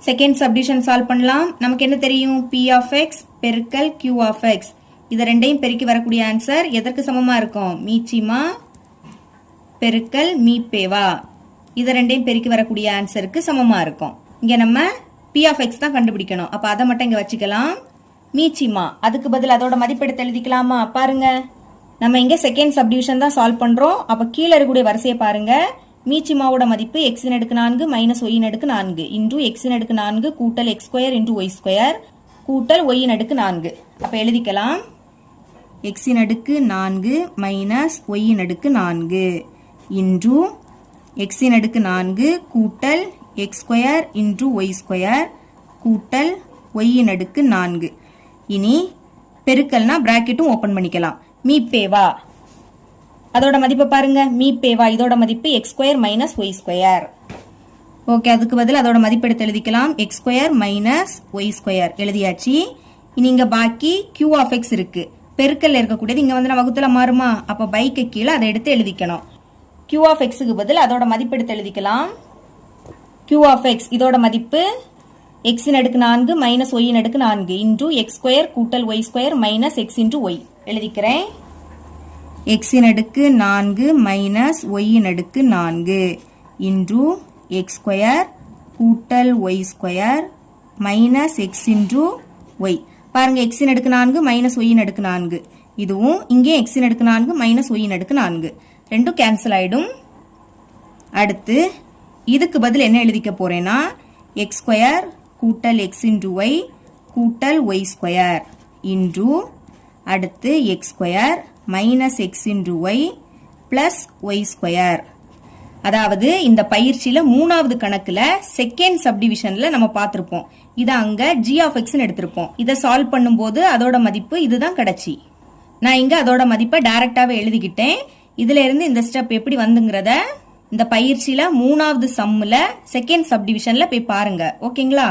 செகண்ட் சப்டிவிஷன் சால்வ் பண்ணலாம். நமக்கு என்ன தெரியும்? p ஆஃப் எக்ஸ் பெருக்கல் q ஆஃப் எக்ஸ். இதை ரெண்டையும் பெருக்கி வரக்கூடிய ஆன்சர் எதற்கு சமமா இருக்கும்? மீச்சிமா பெருக்கல் மீ பேவா. இதை ரெண்டையும் பெருக்கி வரக்கூடிய ஆன்சருக்கு சமமா இருக்கும். இங்க நம்ம p ஆஃப் எக்ஸ் தான் கண்டுபிடிக்கணும். அப்ப அதை மட்டும் இங்க வச்சுக்கலாம். மீச்சிமா அதுக்கு பதில் அதோட மதிப்பெடுத்து எழுதிக்கலாமா? பாருங்க, நம்ம இங்க செகண்ட் சப்டிவிஷன் தான் சால்வ் பண்றோம். அப்ப கீழே இருக்கக்கூடிய வரிசையை பாருங்க. மீச்சிமாவோட மதிப்பு எக்ஸின் அடுக்கு 4 மைனஸ் ஒய்யின் அடுக்கு 4 இன்டூ எக்ஸின் அடுக்கு 4 கூட்டல் x square into Y square கூட்டல் ஒய்யின் அடுக்கு 4. அப்ப எழுதிக்கலாம். எக்ஸின் அடுக்கு 4 மைனஸ் ஒய்யின் அடுக்கு 4 இன்டூ எக்ஸின் அடுக்கு 4 கூட்டல் x square into Y square கூட்டல் ஒய்யின் அடுக்கு 4. இனி பெருக்கல்னா பிராக்கெட்டும் ஓபன் பண்ணிக்கலாம். மீ பேவா அதோட மதிப்பை பாருங்க. மீ பேவா இதோட மதிப்பு x square minus Y square. Okay, அதுக்கு பதில் அதோட மதிப்பு எடுத்து எழுதிக்கலாம். X square minus Y square எழுதியாச்சு. இனி இங்க பாக்கி q ஆஃப் எக்ஸ் இருக்கு. பெருக்கல்ல இருக்கக்கூடியது இங்க வந்து வகுத்துல மாறுமா? அப்ப பைக்கு கீழே அதை எடுத்து எழுதிக்கணும். q ஆஃப் எக்ஸுக்கு பதில் அதோட மதிப்பு எடுத்து எழுதிக்கலாம். q ஆஃப் எக்ஸ் இதோட மதிப்பு எக்ஸின் அடுக்கு 4 மைனஸ் ஒய்யின் அடுக்கு 4 இன்டூ எக்ஸ் ஸ்கொயர் கூட்டல் Y square minus X into y எழுதிக்கிறேன். எக்ஸின் அடுக்கு 4 மைனஸ் ஒய்யின் அடுக்கு 4 இன்டூ எக்ஸ் ஸ்கொயர் கூட்டல் Y square minus X into y. பாருங்க, எக்ஸின் அடுக்கு 4 மைனஸ் ஒய்யின் அடுக்கு 4. இதுவும் இங்கே எக்ஸின் அடுக்கு 4 மைனஸ் ஒய்யின் அடுக்கு 4. ரெண்டும் கேன்சல் ஆயிடும். அடுத்து இதுக்கு பதில் என்ன எழுதிக்க போறேன்னா எக்ஸ் ஸ்கொயர் கூட்டல் எக்ஸ் இன்டூ ஒய் கூட்டல் ஒய் ஸ்கொயர் இன்டூ அடுத்து x square minus X into Y plus Y square. அதாவது இந்த பயிற்சியில 3வது கணக்குல செகண்ட் சப்டிவிஷன்ல நம்ம பார்த்திருப்போம். இதை அங்க g ஆஃப் எக்ஸ் எடுத்திருப்போம். இதை சால்வ் பண்ணும்போது அதோட மதிப்பு இதுதான் கிடைச்சி. நான் இங்க அதோட மதிப்பை டைரக்டாவே எழுதிக்கிட்டேன். இதுல இருந்து இந்த ஸ்டெப் எப்படி வந்துங்கிறத இந்த பயிற்சியில 3வது சம்முல செகண்ட் சப்டிவிஷன்ல போய் பாருங்க. ஓகேங்களா?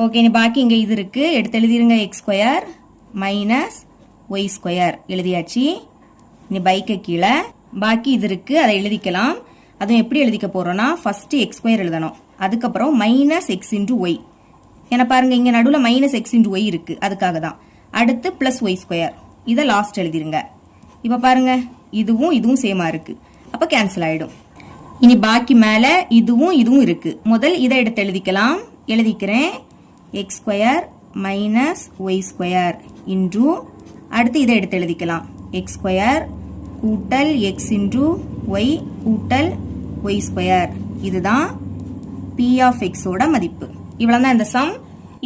ஓகே, பாக்கி இங்க இது இருக்கு, எடுத்து எழுதிருங்க. X square minus Y square எழுதியாச்சு. இனி பைக்கு கீழே பாக்கி இது இருக்கு, அதை எழுதிக்கலாம். அதுவும் எப்படி எழுதிக்க போறோம்னா ஃபர்ஸ்ட் எக்ஸ் ஸ்கொயர் எழுதணும், அதுக்கப்புறம் மைனஸ் எக்ஸ் இன்டூ ஒய். ஏன்னா பாருங்க இங்க நடுவில் மைனஸ் எக்ஸ் இன்டூ ஒய் இருக்கு, அதுக்காக தான். அடுத்து பிளஸ் ஒய் ஸ்கொயர், இதை லாஸ்ட் எழுதிருங்க. இப்ப பாருங்க இதுவும் இதுவும் சேமா இருக்கு, அப்ப கேன்சல் ஆயிடும். இனி பாக்கி மேல இதுவும் இதுவும் இருக்கு. முதல் இதை எடுத்து எழுதிக்கலாம். எழுதிக்கிறேன். X square minus Y square into அடுத்து இதை எடுத்து எழுதிக்கலாம். எக்ஸ் ஸ்கொயர் கூட்டல் எக்ஸ் இன்டூ ஒய் கூட்டல் ஒய் ஸ்கொயர். இதுதான் p ஆஃப் எக்ஸோட மதிப்பு. இவ்வளவுதான் இந்த சம்.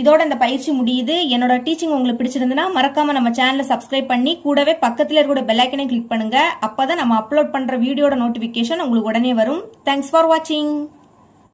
இதோட இந்த பயிற்சி முடியுது. என்னோட டீச்சிங் உங்களுக்கு பிடிச்சிருந்ததுன்னா மறக்காம நம்ம சேனலை சப்ஸ்கிரைப் பண்ணி கூடவே பக்கத்துல இருக்கிற பெல் ஐக்கனை கிளிக் பண்ணுங்க. அப்பதான் நம்ம அப்லோட் பண்ற வீடியோட நோட்டிபிகேஷன் உங்களுக்கு உடனே வரும். தேங்க்ஸ் ஃபார் வாட்சிங்.